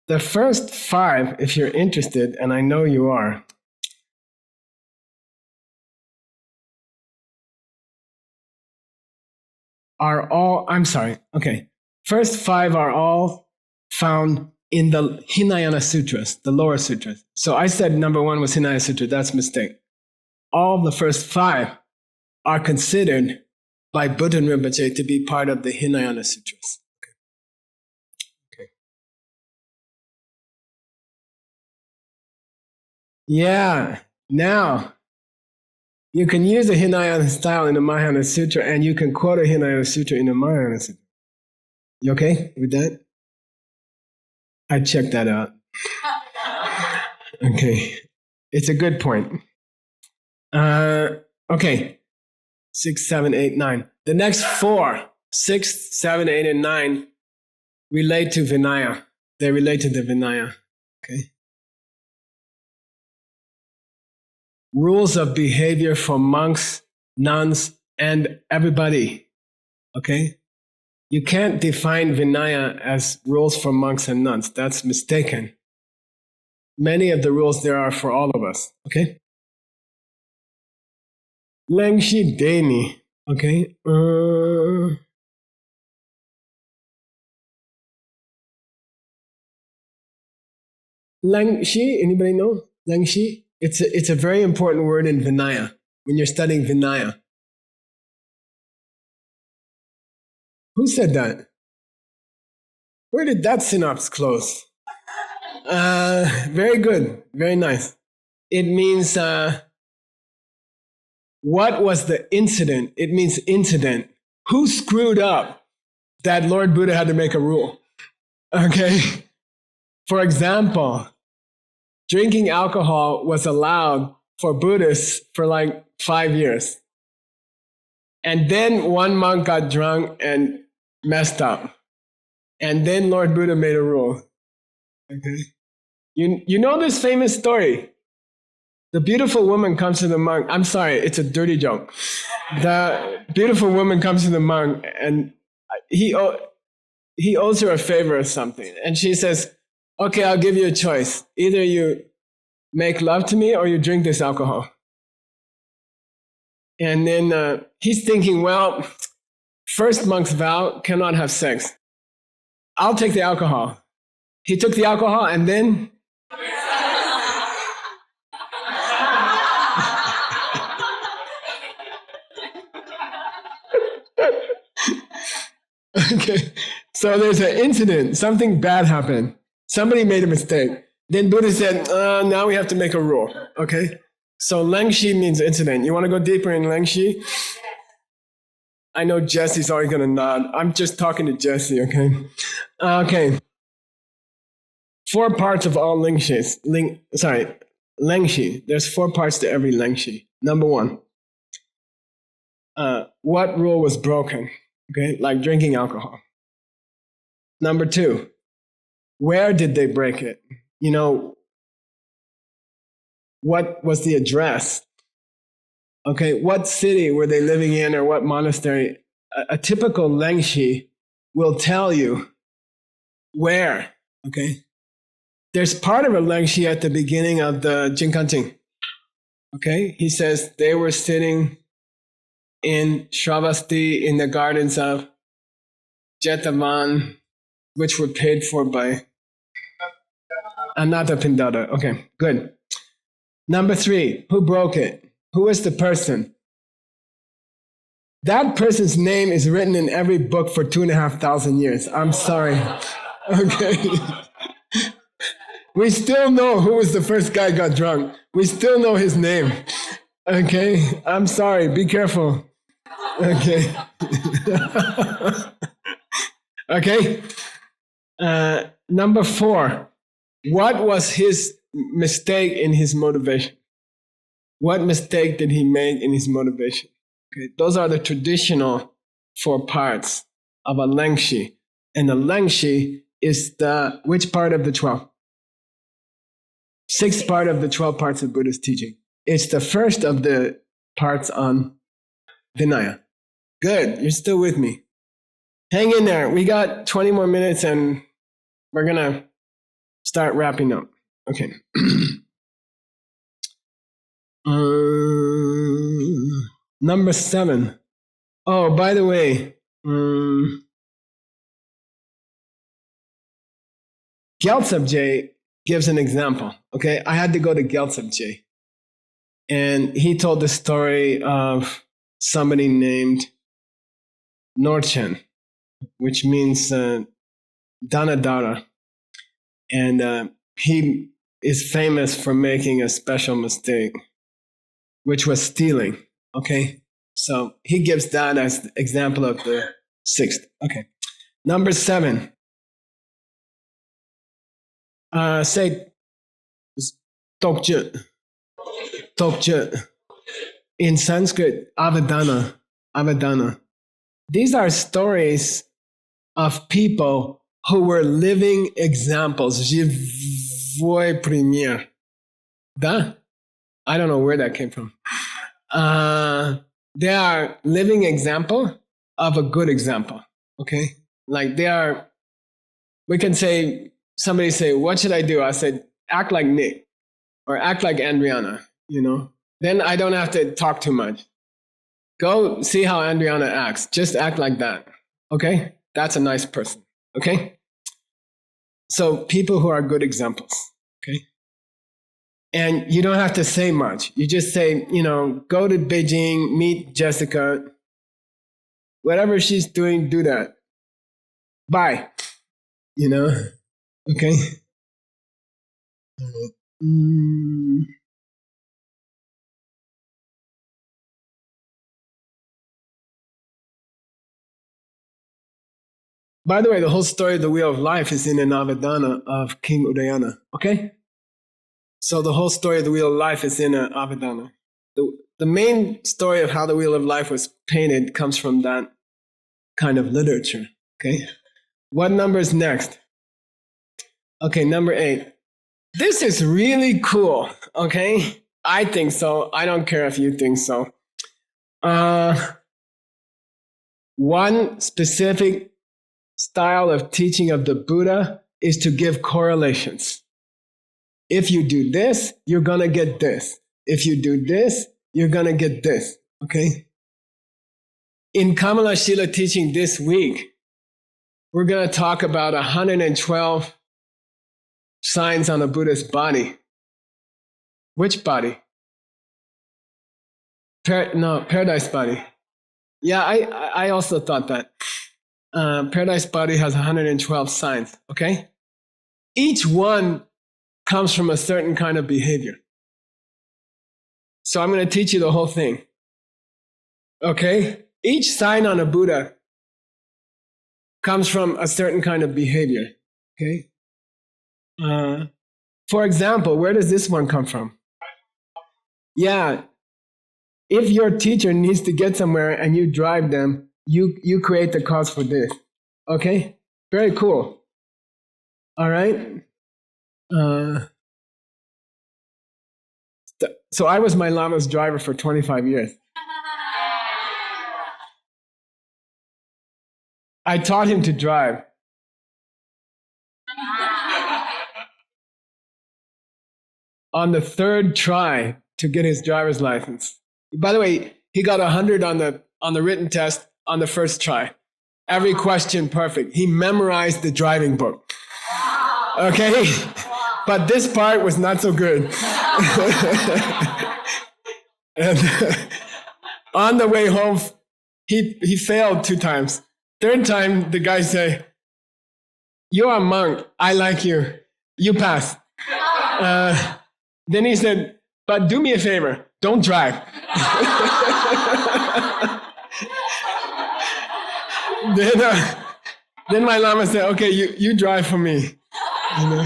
The first 5, if you're interested, and I know you are, First 5 are all found in the Hinayana Sutras, the lower sutras. So I said number 1 was Hinayana Sutra. That's a mistake. All the first 5 are considered by Buddha Rinpoche to be part of the Hinayana Sutras. Okay. Yeah. Now, you can use a Hinayana style in the Mahayana Sutra, and you can quote a Hinayana Sutra in the Mahayana Sutra. You okay with that? I checked that out. Okay. It's a good point. Okay. 6, 7, 8, 9. The next 4, 6, 7, 8, and 9 relate to Vinaya. They relate to the Vinaya. Okay. Rules of behavior for monks, nuns, and everybody. Okay? You can't define Vinaya as rules for monks and nuns. That's mistaken. Many of the rules there are for all of us. Okay? Lengshi Deni. Okay? Lengshi, anybody know? Lengshi? It's a very important word in Vinaya, when you're studying Vinaya. Who said that? Where did that synapse close? Very good. Very nice. It means, what was the incident? It means incident. Who screwed up that Lord Buddha had to make a rule? Okay? For example, drinking alcohol was allowed for Buddhists for like 5 years. And then one monk got drunk and messed up. And then Lord Buddha made a rule. Okay? You know this famous story? The beautiful woman comes to the monk. I'm sorry, it's a dirty joke. The beautiful woman comes to the monk, and he owes her a favor or something. And she says, okay, I'll give you a choice. Either you make love to me or you drink this alcohol. And then he's thinking, well, first monk's vow, cannot have sex. I'll take the alcohol. He took the alcohol and then... Okay, so there's an incident. Something bad happened. Somebody made a mistake. Then Buddha said, now we have to make a rule. Okay, so Lengshi means incident. You want to go deeper in Lengshi? I know Jesse's already going to nod. I'm just talking to Jesse, okay? Okay. 4 parts of all Lingshis. Lengshi. There's 4 parts to every Lengshi. Number 1, what rule was broken? Okay, like drinking alcohol. Number 2, where did they break it? You know, what was the address? Okay, what city were they living in or what monastery? A typical Lengshi will tell you where, okay? There's part of a Lengshi at the beginning of the Jinkanjing. Okay, he says they were sitting in Shravasti in the gardens of Jetavan, which were paid for by Anathapindada. Okay, good. Number 3, who broke it? Who is the person? That person's name is written in every book for 2,500 years. I'm sorry. Okay. We still know who was the first guy who got drunk. We still know his name. Okay. I'm sorry. Be careful. Okay. Okay. Number 4. What was his mistake in his motivation? What mistake did he make in his motivation? Okay, those are the traditional 4 parts of a Lengshi. And the Lengshi is the, which part of the 12? 6th part of the 12 parts of Buddha's teaching. It's the first of the parts on Vinaya. Good, you're still with me. Hang in there. We got 20 more minutes and we're going to start wrapping up. Okay. Number 7. Oh, by the way, Gyaltsab J gives an example. Okay, I had to go to Gyaltsab J, and he told the story of somebody named Norchen, which means Danadara, and he is famous for making a special mistake, which was stealing. Okay, so he gives that as the example of the 6th. Okay, number 7. Say Tokje. Tokje. In Sanskrit, Avadana. These are stories of people who were living examples. Живой пример. Da? I don't know where that came from. They are living example of a good example. Okay? Like they are, we can say, somebody say, what should I do? I said, act like Nick or act like Andriana, you know? Then I don't have to talk too much. Go see how Andriana acts. Just act like that. Okay? That's a nice person. Okay? So people who are good examples. Okay? And you don't have to say much. You just say, you know, go to Beijing, meet Jessica. Whatever she's doing, do that. Bye. You know? Okay? By the way, the whole story of the Wheel of Life is in an Avadana of King Udayana. Okay? So the whole story of the Wheel of Life is in an Avadana. The main story of how the Wheel of Life was painted comes from that kind of literature. Okay? What number is next? Okay, number 8. This is really cool. Okay? I think so. I don't care if you think so. One specific style of teaching of the Buddha is to give correlations. If you do this, you're going to get this. If you do this, you're going to get this. Okay? In Kamala Shila teaching this week, we're going to talk about 112 signs on a Buddha's body. Which body? Paradise body. Yeah, I also thought that. Paradise body has 112 signs, okay? Each one comes from a certain kind of behavior. So I'm going to teach you the whole thing. Okay? Each sign on a Buddha comes from a certain kind of behavior. Okay? For example, where does this one come from? Yeah, if your teacher needs to get somewhere and you drive them, you create the cause for this. Okay? Very cool. All right? So I was my Lama's driver for 25 years. I taught him to drive. On the third try to get his driver's license. By the way, he got 100 on the written test on the first try. Every question perfect. He memorized the driving book. Okay? But this part was not so good. And on the way home, he failed 2 times. Third time, the guy said, "You're a monk. I like you. You pass." Then he said, "But do me a favor. Don't drive." Then my Lama said, "Okay, you drive for me." You know?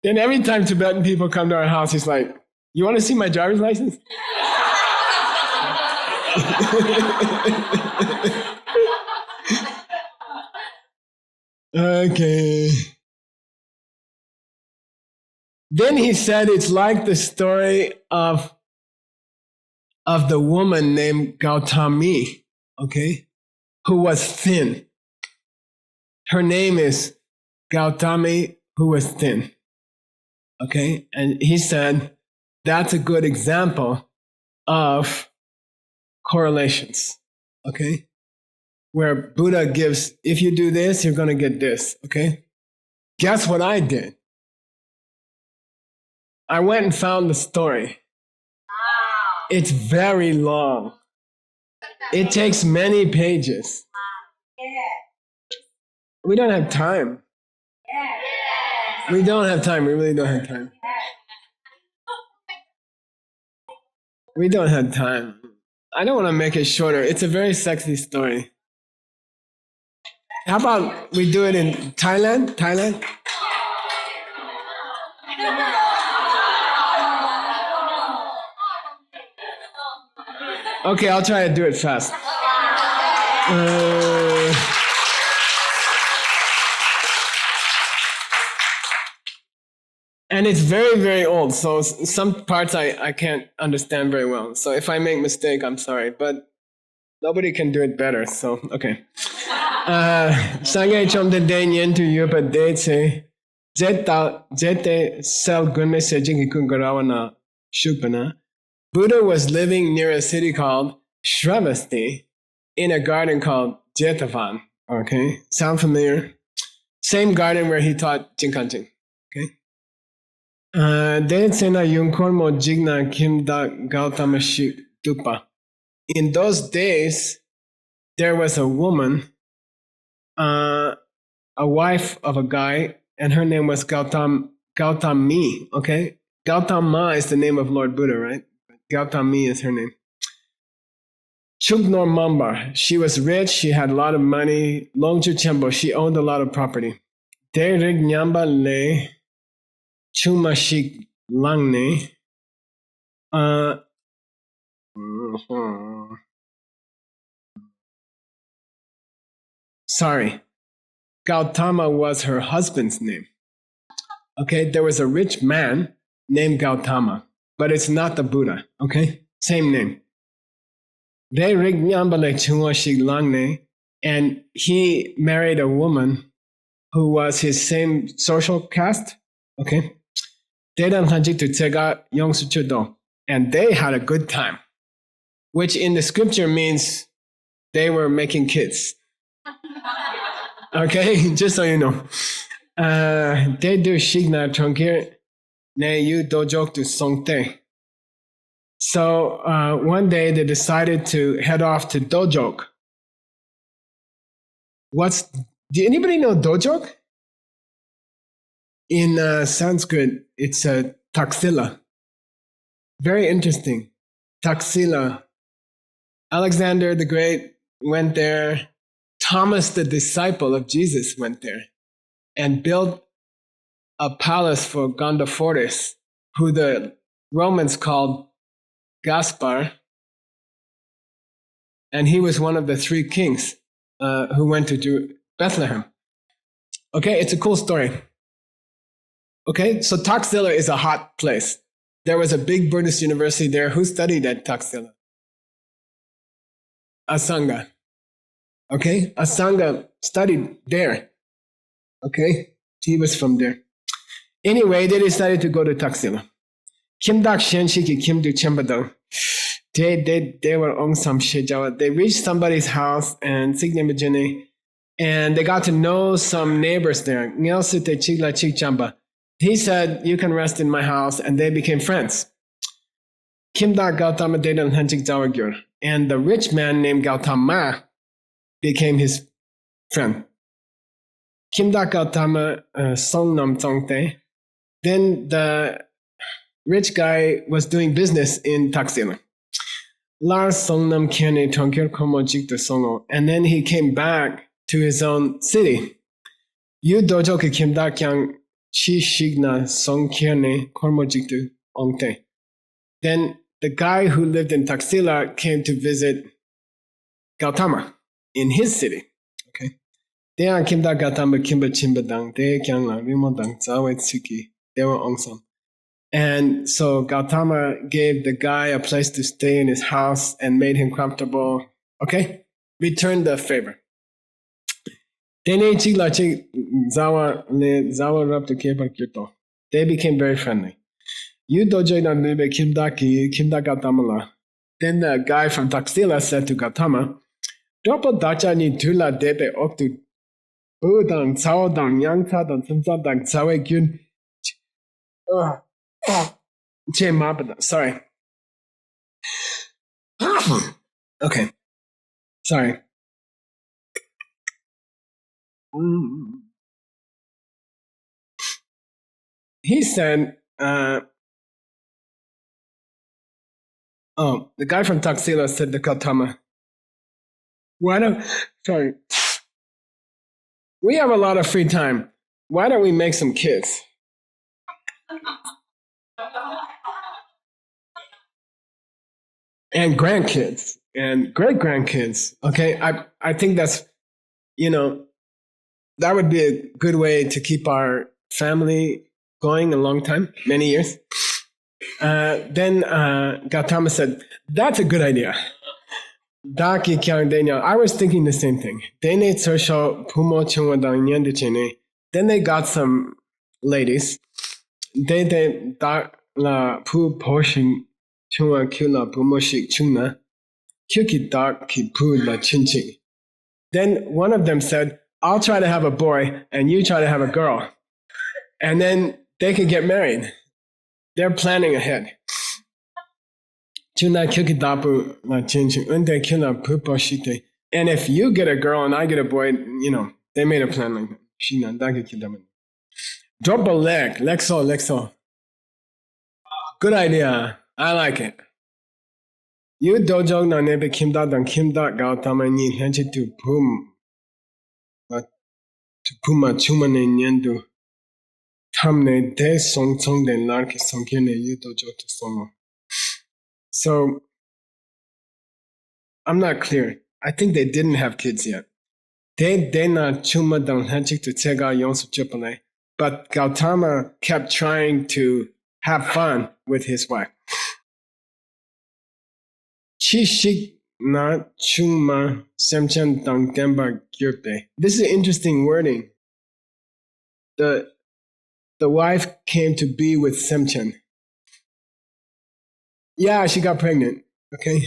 Then every time Tibetan people come to our house, he's like, "You want to see my driver's license?" Okay. Then he said it's like the story of the woman named Gautami, okay, who was thin. Her name is Gautami, who was thin. Okay, and he said that's a good example of correlations. Okay, where Buddha gives, if you do this, you're going to get this. Okay, guess what I did? I went and found the story. It's very long. It takes many pages. We don't have time. We don't have time. We really don't have time. We don't have time. I don't want to make it shorter. It's a very sexy story. How about we do it in Thailand? Thailand? Okay, I'll try to do it fast. And it's very, very old, so some parts I can't understand very well. So if I make mistake, I'm sorry, but nobody can do it better, so okay. Sangye chom de de nyen tu yu pa de che jete sel gunme se jingi kungarawana shupana. Buddha was living near a city called Shravasti in a garden called Jetavan. Okay, sound familiar? Same garden where he taught Jinkanjing. Okay. In those days, there was a woman, a wife of a guy, and her name was Gautami. Okay, Gautama is the name of Lord Buddha, right? Gautami is her name. Chugnor Mambar. She was rich. She had a lot of money. Longchu Chembo. She owned a lot of property. Derig Nyamba Le Chumashik Langne. Sorry. Gautama was her husband's name. Okay, there was a rich man named Gautama, but it's not the Buddha. Okay, same name. And he married a woman who was his same social caste. Okay. And they had a good time, which in the scripture means they were making kids. Okay, just so you know. They do Shigna Tronkir Ne Yu Dojok to Songte. So one day they decided to head off to Dojok. Do anybody know Dojok? In Sanskrit, it's a Taxila. Very interesting. Taxila. Alexander the Great went there. Thomas, the disciple of Jesus, went there and built a palace for Gondophares, who the Romans called Gaspar, and he was one of the three kings who went to Bethlehem. Okay, it's a cool story. Okay, so Taxila is a hot place. There was a big Buddhist university there. Who studied at Taxila? Asanga. Okay, Asanga studied there. Okay, he was from there. Anyway, they decided to go to Taxila. Kimdak Shenshiki Kimdu Chembadong. They were on some shit. They reached somebody's house and and they got to know some neighbors there. He said, "You can rest in my house," and they became friends. Kimdak Gautama Dedan Hanchik Jawagyur. And the rich man named Gautama became his friend. Kimdak Gautama Songnam Tsongte. Then the rich guy was doing business in Taxila. Lars Songnam Kene Tonkir Komo Jikta Songo. And then he came back to his own city. Yu dojo ke Kimdak Yang Chi Shigna Song Kene Komo Jikta Ongte. Then the guy who lived in Taxila came to visit Gautama in his city. Okay. They are Kimdak Gautama Kimba Chimbadang, De Kyangla, Rimodang, Zawet Suki. They were awesome. And so Gautama gave the guy a place to stay in his house and made him comfortable. Okay? Returned the favor. They became very friendly. Then the guy from Taxila said to Gautama, Dopo dacha ni tula debe oktu budang cao dang yang ta dang tsa dang cawe gyun. Sorry. Okay. Sorry. He said, the guy from Taxila said to Gautama, we have a lot of free time. Why don't we make some kids? And grandkids and great grandkids. Okay, I think that's, that would be a good way to keep our family going a long time, many years. Then Gautama said, that's a good idea. I was thinking the same thing. Then they got some ladies. Then one of them said, I'll try to have a boy and you try to have a girl. And then they could get married. They're planning ahead. And if you get a girl and I get a boy, they made a plan like that. Drop a leg, Lexo. Good idea. I like it. You dojo na nebe kimda dan kimda Gautama ni henchi to puma chumane nyendu. Tamne de song den larki songkene you dojo to songo. So, I'm not clear. I think they didn't have kids yet. They na chuma dan henchik to tega yonsu chupane. But Gautama kept trying to have fun with his wife. Chishik na chuma semchen dang demba gyurte. This is an interesting wording. The wife came to be with Semchen. Yeah, she got pregnant. Okay.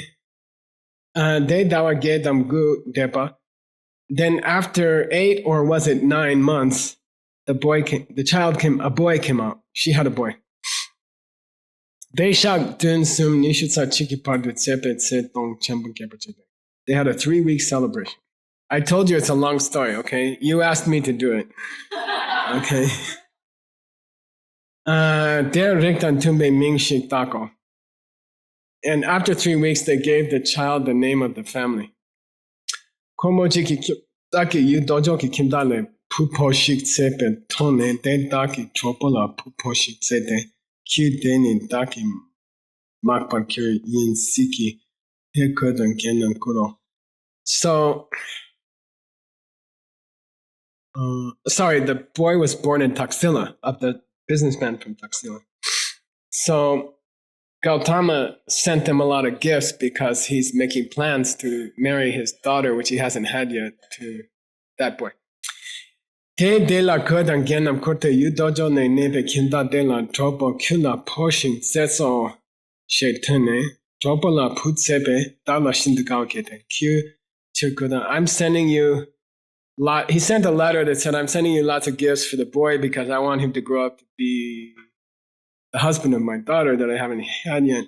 They dawa ge dam gu depa. Then after 8 or was it 9 months, a boy came out. She had a boy. They had a 3-week celebration. I told you it's a long story, okay? You asked me to do it. Okay. And after 3 weeks, they gave the child the name of the family. puposhik sepe tone de daki chopola puposhik sete Q deni daki makpa kiri yin siki he kudan kenam kuro. So, sorry, the boy was born in Taxila, of the businessman from Taxila. So Gautama sent him a lot of gifts because he's making plans to marry his daughter, which he hasn't had yet, to that boy. Te de la kudan genam kurte yu dojo ne nebe kinda de la tropo kula poshing seso shetune tropo la putsebe dala shindagao kete q chikuda. I'm sending you lot. He sent a letter that said, I'm sending you lots of gifts for the boy because I want him to grow up to be the husband of my daughter that I haven't had yet.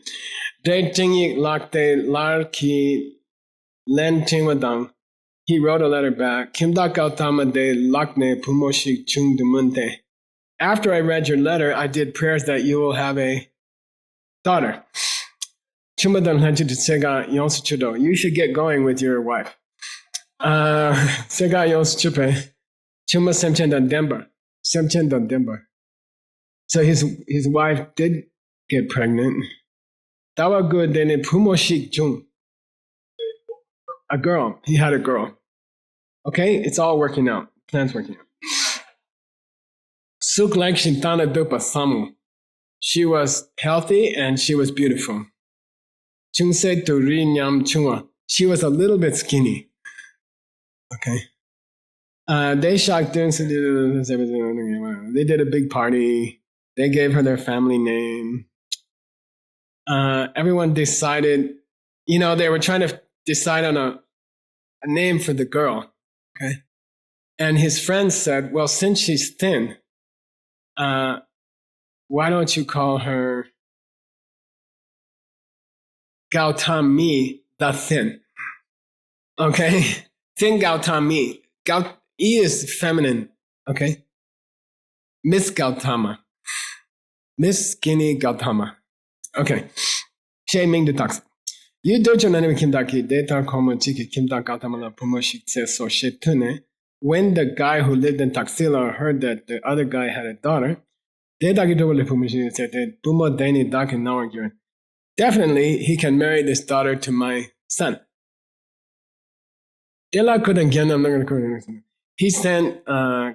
De tingi lakte larki len tingwadang. He wrote a letter back. Kimda Gautama de lakne pumoshik chung dumunte. After I read your letter, I did prayers that you will have a daughter. Chumadan hanchit sega yonsuchudo. You should get going with your wife. Sega yonsuchupe. Chuma semchendan demba. Semchendan demba. So his wife did get pregnant. Dawa good then pumoshik chung. A girl. He had a girl. Okay, it's all working out. Plan's working out. Suk like Shintana Dupa Samu. She was healthy and she was beautiful. Chungse to ri nyam chunga. She was a little bit skinny. Okay. They shocked they did a big party. They gave her their family name. Everyone decided, they were trying to decide on a name for the girl. Okay. And his friends said, well, since she's thin, why don't you call her Gautami the Thin? Okay? Thin Gautami. E is feminine. Okay? Miss Gautama. Miss Skinny Gautama. Okay. Shaming the toxic. You dojo nanime kimdaki data komo chiki kimda Gautama la promoshik so shetune. When the guy who lived in Taxila heard that the other guy had a daughter, definitely he can marry this daughter to my son. He sent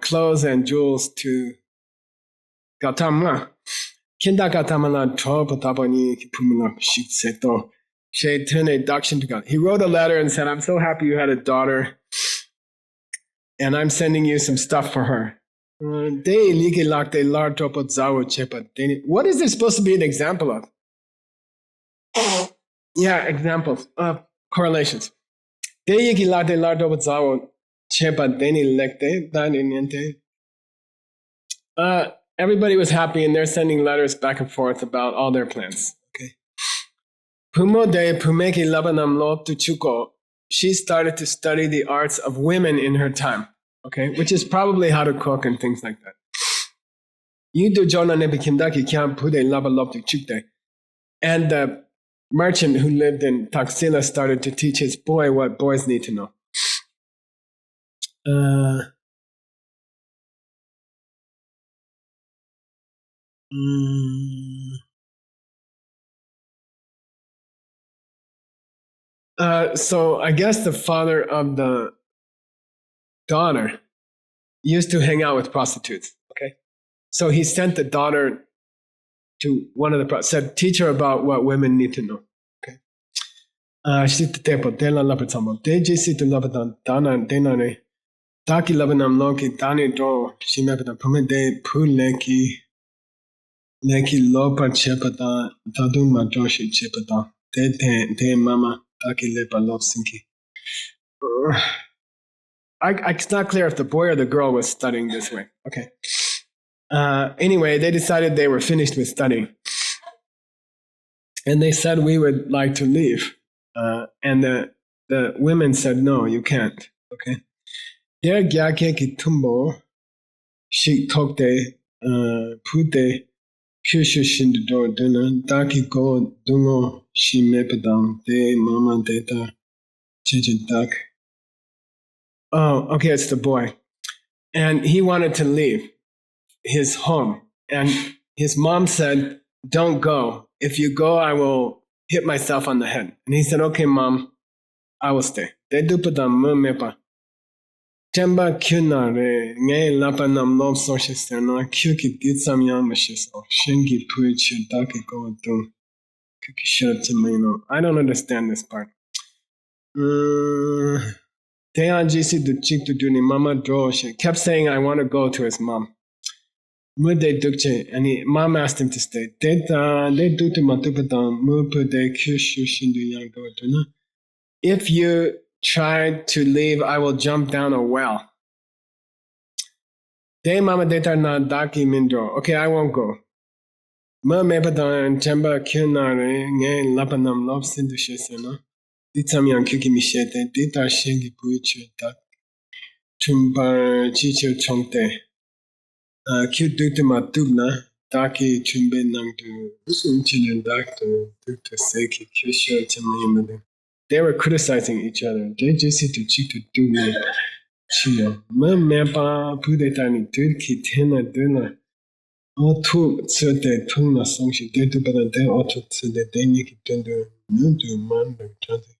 clothes and jewels to Gautama. Kinda Gautama la tropa tabani pumuna shitseto. He wrote a letter and said, I'm so happy you had a daughter. And I'm sending you some stuff for her. What is this supposed to be an example of? Yeah, examples of correlations. Everybody was happy and they're sending letters back and forth about all their plans. Okay. Pumo de Pumeki Labanam Lo Tuchuko. She started to study the arts of women in her time, okay, which is probably how to cook and things like that. And the merchant who lived in Taxila started to teach his boy what boys need to know. So I guess the father of the daughter used to hang out with prostitutes. Okay, so he sent the daughter to one of the said, teach her about what women need to know. Okay. Taki labanam loki tani do shimepata pumede puleki leki lopa chepata taduma joshi chepata te mama taki lepa love sinki. It's not clear if the boy or the girl was studying this way. Okay. Anyway, they decided they were finished with studying. And they said, we would like to leave. And the women said, no, you can't. Okay. Der gyake kitumbo shik tokte pute kyushu shindudo duna daki go dungo shimepadang de mama deta chichidak. Oh, okay, it's the boy. And he wanted to leave his home. And his mom said, don't go. If you go, I will hit myself on the head. And he said, okay, mom, I will stay. They do put on mepa. Chamba kuna re ngay lapa nam lob social stana kyuki did some young machines of shingi puich daki go to kikishot to me. I don't understand this part. Tehan GC the chick to do ni mama draw. She kept saying I want to go to his mom. Mude dukche and mom asked him to stay. They do to matupadan mupu de kyushu shindu yang go to. If you try to leave, I will jump down a well. De mama data na daki mindro. Okay, I won't go. Ma mepadan chamba kyunare ngay lapanam love sindu shesena. Ditam yang kyuki mishete. Dita shingi puichu dak. Chumbar chichu chongte. Kyu dukta matugna. Daki chumbe nangdu. Unchinen dakta. Dukta seki kyusho chamayamadu. They were criticizing each other. They just to cheat to do it. Chiyo. Ma mepa pudeta ni turki tena duna. O tu tsute tuna songshi. They do better than o tu tsute. They need to do nudu mandu chante.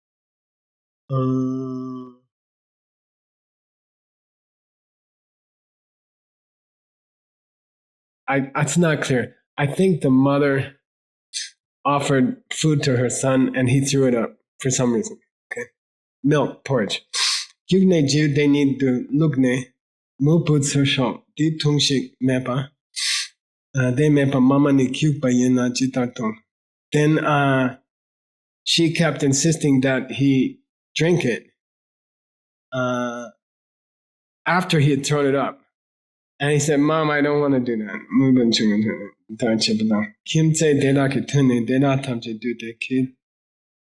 It's not clear. I think the mother offered food to her son and he threw it up for some reason. Okay. Milk, porridge. Gyugne jiu they need to lugne mu put so shop. Di tungshik mepa. They mepa mama ni kyuk pa yena jitatong. Then she kept insisting that he drink it after he had thrown it up. And he said, Mom, I don't want to do that. Muban chungan Kim say deda ki tune deda tamche do the kid.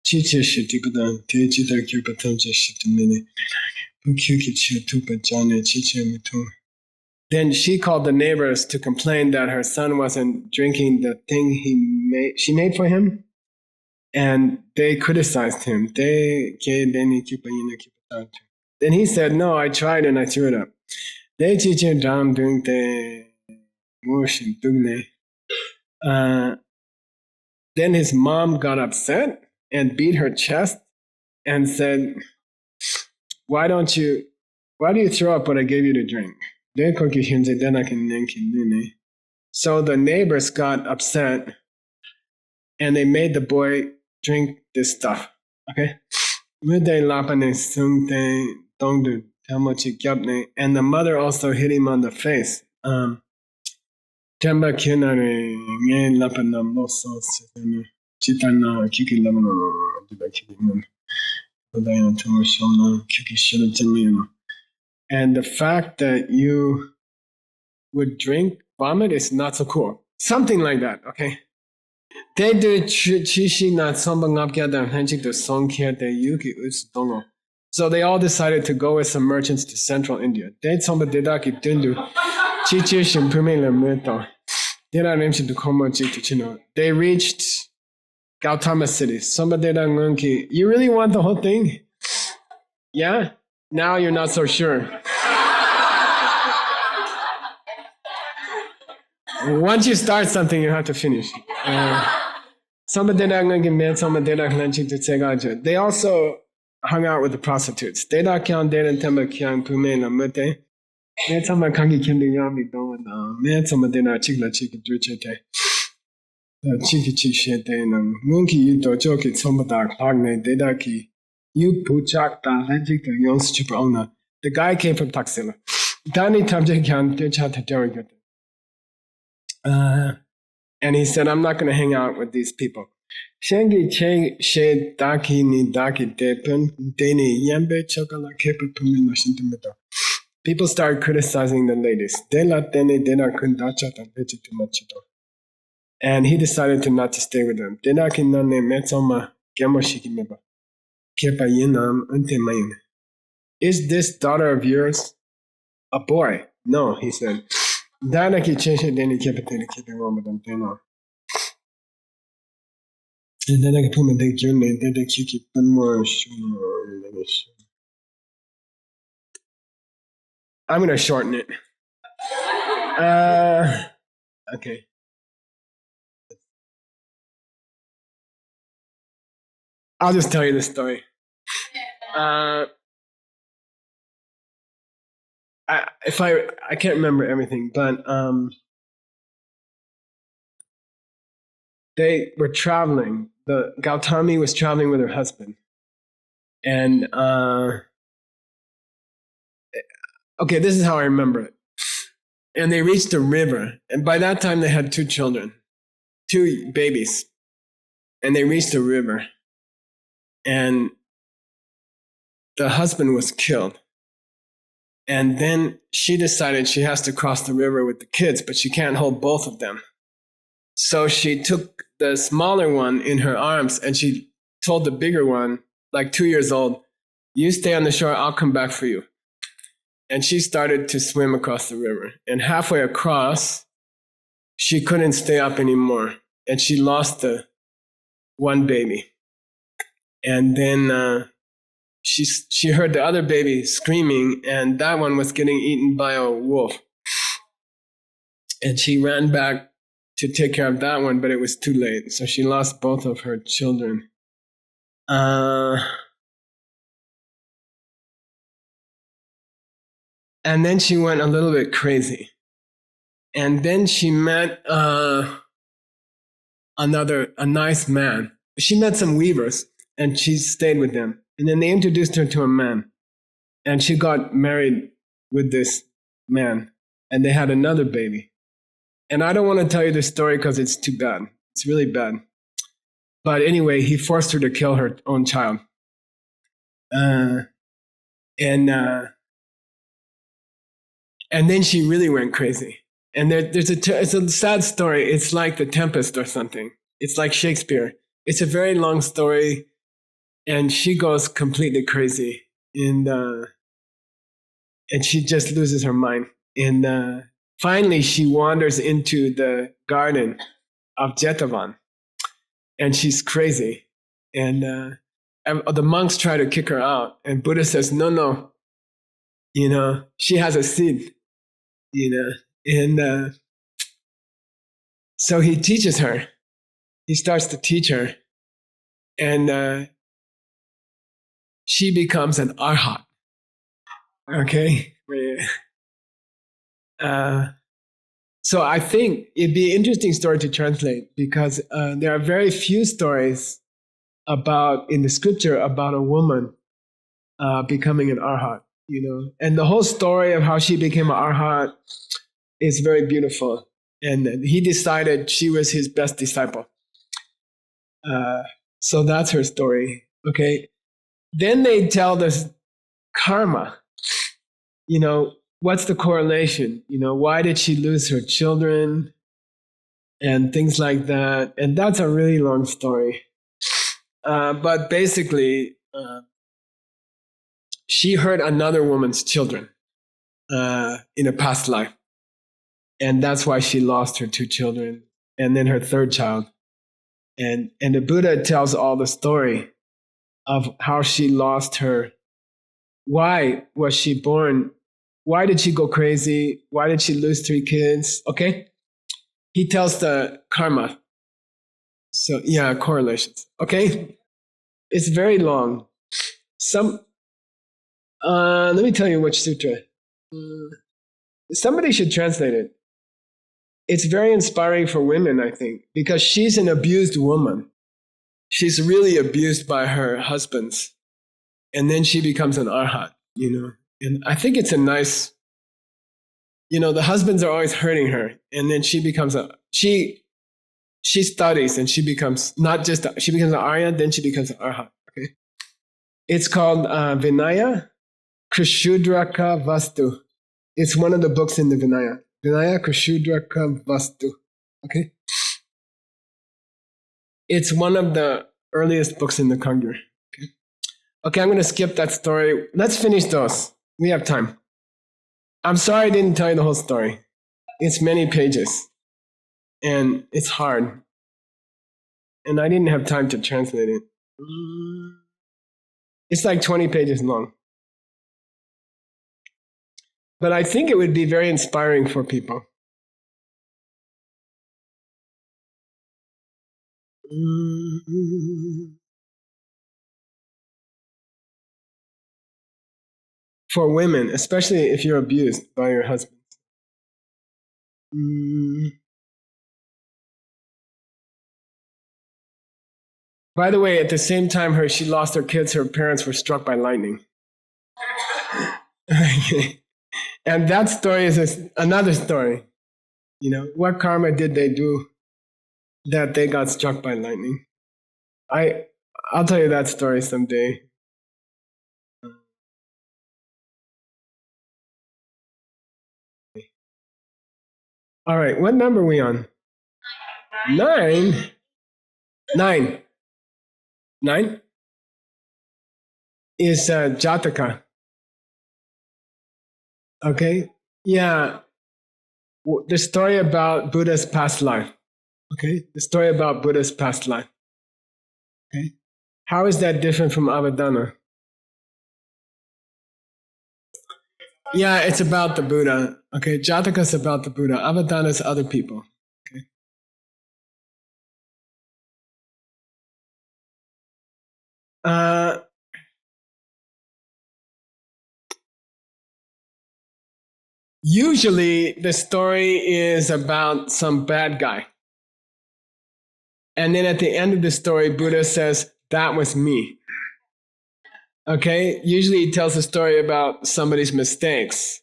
Chiche shitipadan te chita kyupatamche shitamini. Then she called the neighbors to complain that her son wasn't drinking the thing she made for him, and they criticized him. Then he said, "No, I tried and I threw it up." They teach him down doing the worship. Then his mom got upset and beat her chest and said, why do you throw up what I gave you to drink? So the neighbors got upset and they made the boy drink this stuff. Okay? And the mother also hit him on the face. And the fact that you would drink vomit is not so cool. Something like that, okay? They do chishi not so they all decided to go with some merchants to central India. They reached Gautama city. You really want the whole thing? Yeah? Now you're not so sure. Once you start something, you have to finish. They also hung out with the prostitutes. The guy came from Taxila. And he said, I'm not going to hang out with these people. People started criticizing the ladies. And he decided to not to stay with them. Is this daughter of yours a boy? No, he said. I'm going to shorten it. Okay. I'll just tell you the story. I can't remember everything, but they were traveling. The Gautami was traveling with her husband, and okay, this is how I remember it. And they reached a river, and by that time they had 2 children, 2 babies, and they reached a river, and the husband was killed. And then she decided she has to cross the river with the kids, but she can't hold both of them. So she took the smaller one in her arms and she told the bigger one, like 2 years old, you stay on the shore, I'll come back for you. And she started to swim across the river. And halfway across, she couldn't stay up anymore. And she lost the one baby. And then she heard the other baby screaming, and that one was getting eaten by a wolf. And she ran back to take care of that one, but it was too late. So she lost both of her children. And then she went a little bit crazy. And then she met a nice man. She met some weavers, and she stayed with them. And then they introduced her to a man. And she got married with this man. And they had another baby. And I don't want to tell you this story because it's too bad. It's really bad. But anyway, he forced her to kill her own child. And then she really went crazy. And it's a sad story. It's like The Tempest or something. It's like Shakespeare. It's a very long story, and she goes completely crazy, and she just loses her mind. And finally, she wanders into the garden of Jetavan, and she's crazy. And the monks try to kick her out, and Buddha says, no, she has a seed. And so he teaches her. He starts to teach her, and she becomes an arhat. Okay. So I think it'd be an interesting story to translate because there are very few stories in the scripture about a woman becoming an arhat. And the whole story of how she became an arhat is very beautiful. And he decided she was his best disciple. So that's her story. Okay. Then they tell this karma. What's the correlation? Why did she lose her children? And things like that. And that's a really long story. But basically, she hurt another woman's children in a past life. And that's why she lost her 2 children and then her 3rd child. And the Buddha tells all the story of how she lost her. Why was she born? Why did she go crazy? Why did she lose 3 kids? Okay? He tells the karma. So, yeah, correlations. Okay? It's very long. Let me tell you which sutra. Somebody should translate it. It's very inspiring for women, I think, because she's an abused woman. She's really abused by her husbands. And then she becomes an arhat, And I think it's a nice, the husbands are always hurting her. And then she becomes she studies and she becomes she becomes an arya, then she becomes an arhat. Okay. It's called Vinaya Krishudraka Vastu. It's one of the books in the Vinaya. Vinaya Krishudraka Vastu. Okay? It's one of the earliest books in the Kangyur. Okay, I'm going to skip that story. Let's finish those. We have time. I'm sorry I didn't tell you the whole story. It's many pages. And it's hard. And I didn't have time to translate it. It's like 20 pages long. But I think it would be very inspiring for people. For women, especially if you're abused by your husband. By the way, at the same time she lost her kids, her parents were struck by lightning. And that story is another story. You know, what karma did they do that they got struck by lightning? I'll tell you that story someday. All right, what number are we on? 9. 9. 9 is Jataka. Okay? Yeah. The story about Buddha's past life. Okay? The story about Buddha's past life. Okay? How is that different from Avadana? Yeah, it's about the Buddha. Okay? Jataka is about the Buddha. Avadana is other people. Okay? Usually the story is about some bad guy. And then at the end of the story, Buddha says, that was me. Okay? Usually he tells a story about somebody's mistakes.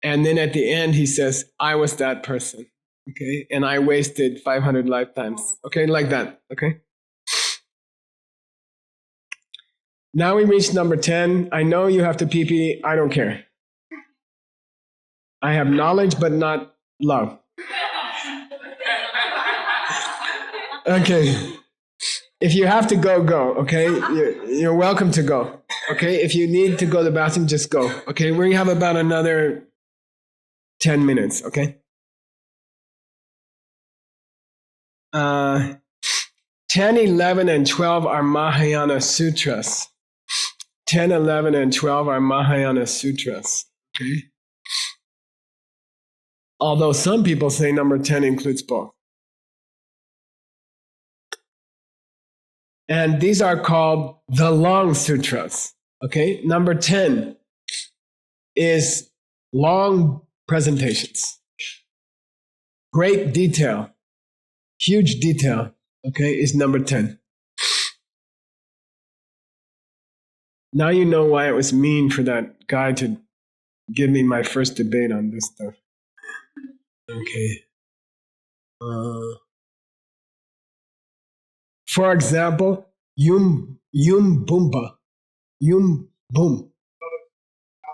And then at the end, he says, I was that person. Okay? And I wasted 500 lifetimes. Okay? Like that. Okay? Now we reach number 10. I know you have to pee-pee. I don't care. I have knowledge, but not love. Okay. If you have to go, go. Okay? You're welcome to go. Okay? If you need to go to the bathroom, just go. Okay? We have about another 10 minutes. Okay? 10, 11, and 12 are Mahayana Sutras. 10, 11, and 12 are Mahayana Sutras. Okay? Although some people say number 10 includes both. And these are called the long sutras. Okay? Number 10 is long presentations. Great detail. Huge detail. Okay? Is number 10. Now you know why it was mean for that guy to give me my first debate on this stuff. Okay. For example, Yum Boomba. Yum Boom.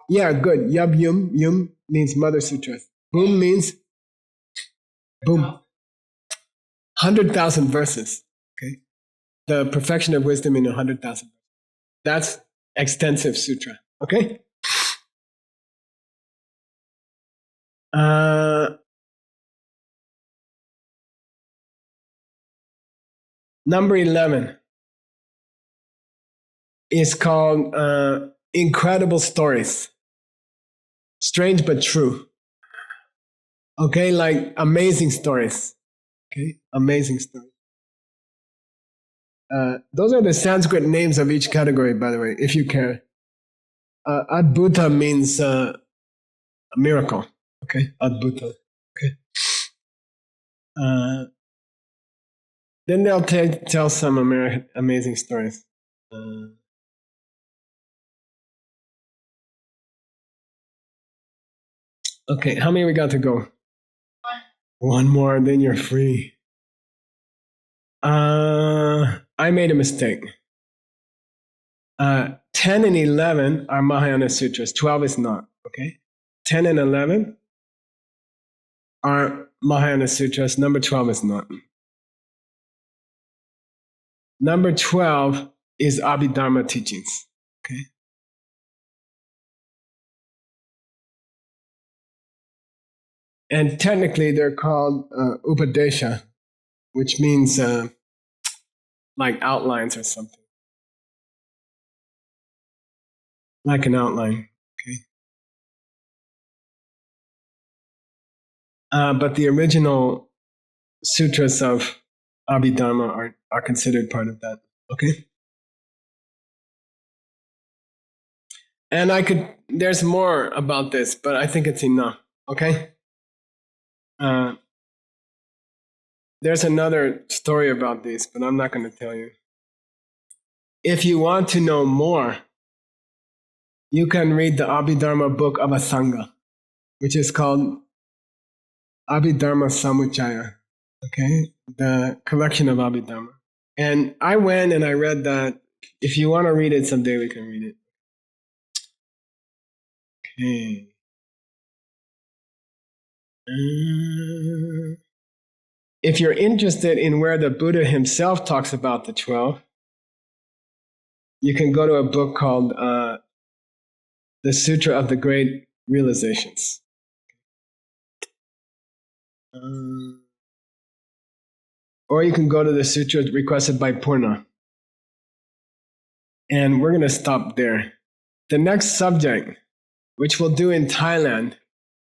Yeah, good. Yum Yum means Mother Sutras. Boom means boom. 100,000 verses. Okay. The perfection of wisdom in 100,000. That's extensive sutra. Okay. Number 11 is called Incredible Stories. Strange but true. Okay, like amazing stories. Okay, amazing stories. Those are the Sanskrit names of each category, by the way, if you care. Adbhuta means a miracle. Okay, Adbhuta. Okay. Then they'll tell some amazing stories. Okay, how many we got to go? One more, then you're free. I made a mistake. 10 and 11 are Mahayana Sutras. 12 is not. Okay? 10 and 11 are Mahayana Sutras. Number 12 is not. Number 12 is Abhidharma teachings. Okay? And technically, they're called Upadesha, which means like outlines or something. Like an outline. Okay? but the original sutras of Abhidharma are considered part of that. Okay? And there's more about this, but I think it's enough. Okay? There's another story about this, but I'm not going to tell you. If you want to know more, you can read the Abhidharma book of Asanga, which is called Abhidharma Samuchaya. Okay? The collection of Abhidharma. And I went and I read that. If you want to read it someday, we can read it. Okay. If you're interested in where the Buddha himself talks about the 12, you can go to a book called The Sutra of the Great Realizations. Or you can go to the sutra requested by Purna. And we're going to stop there. The next subject, which we'll do in Thailand,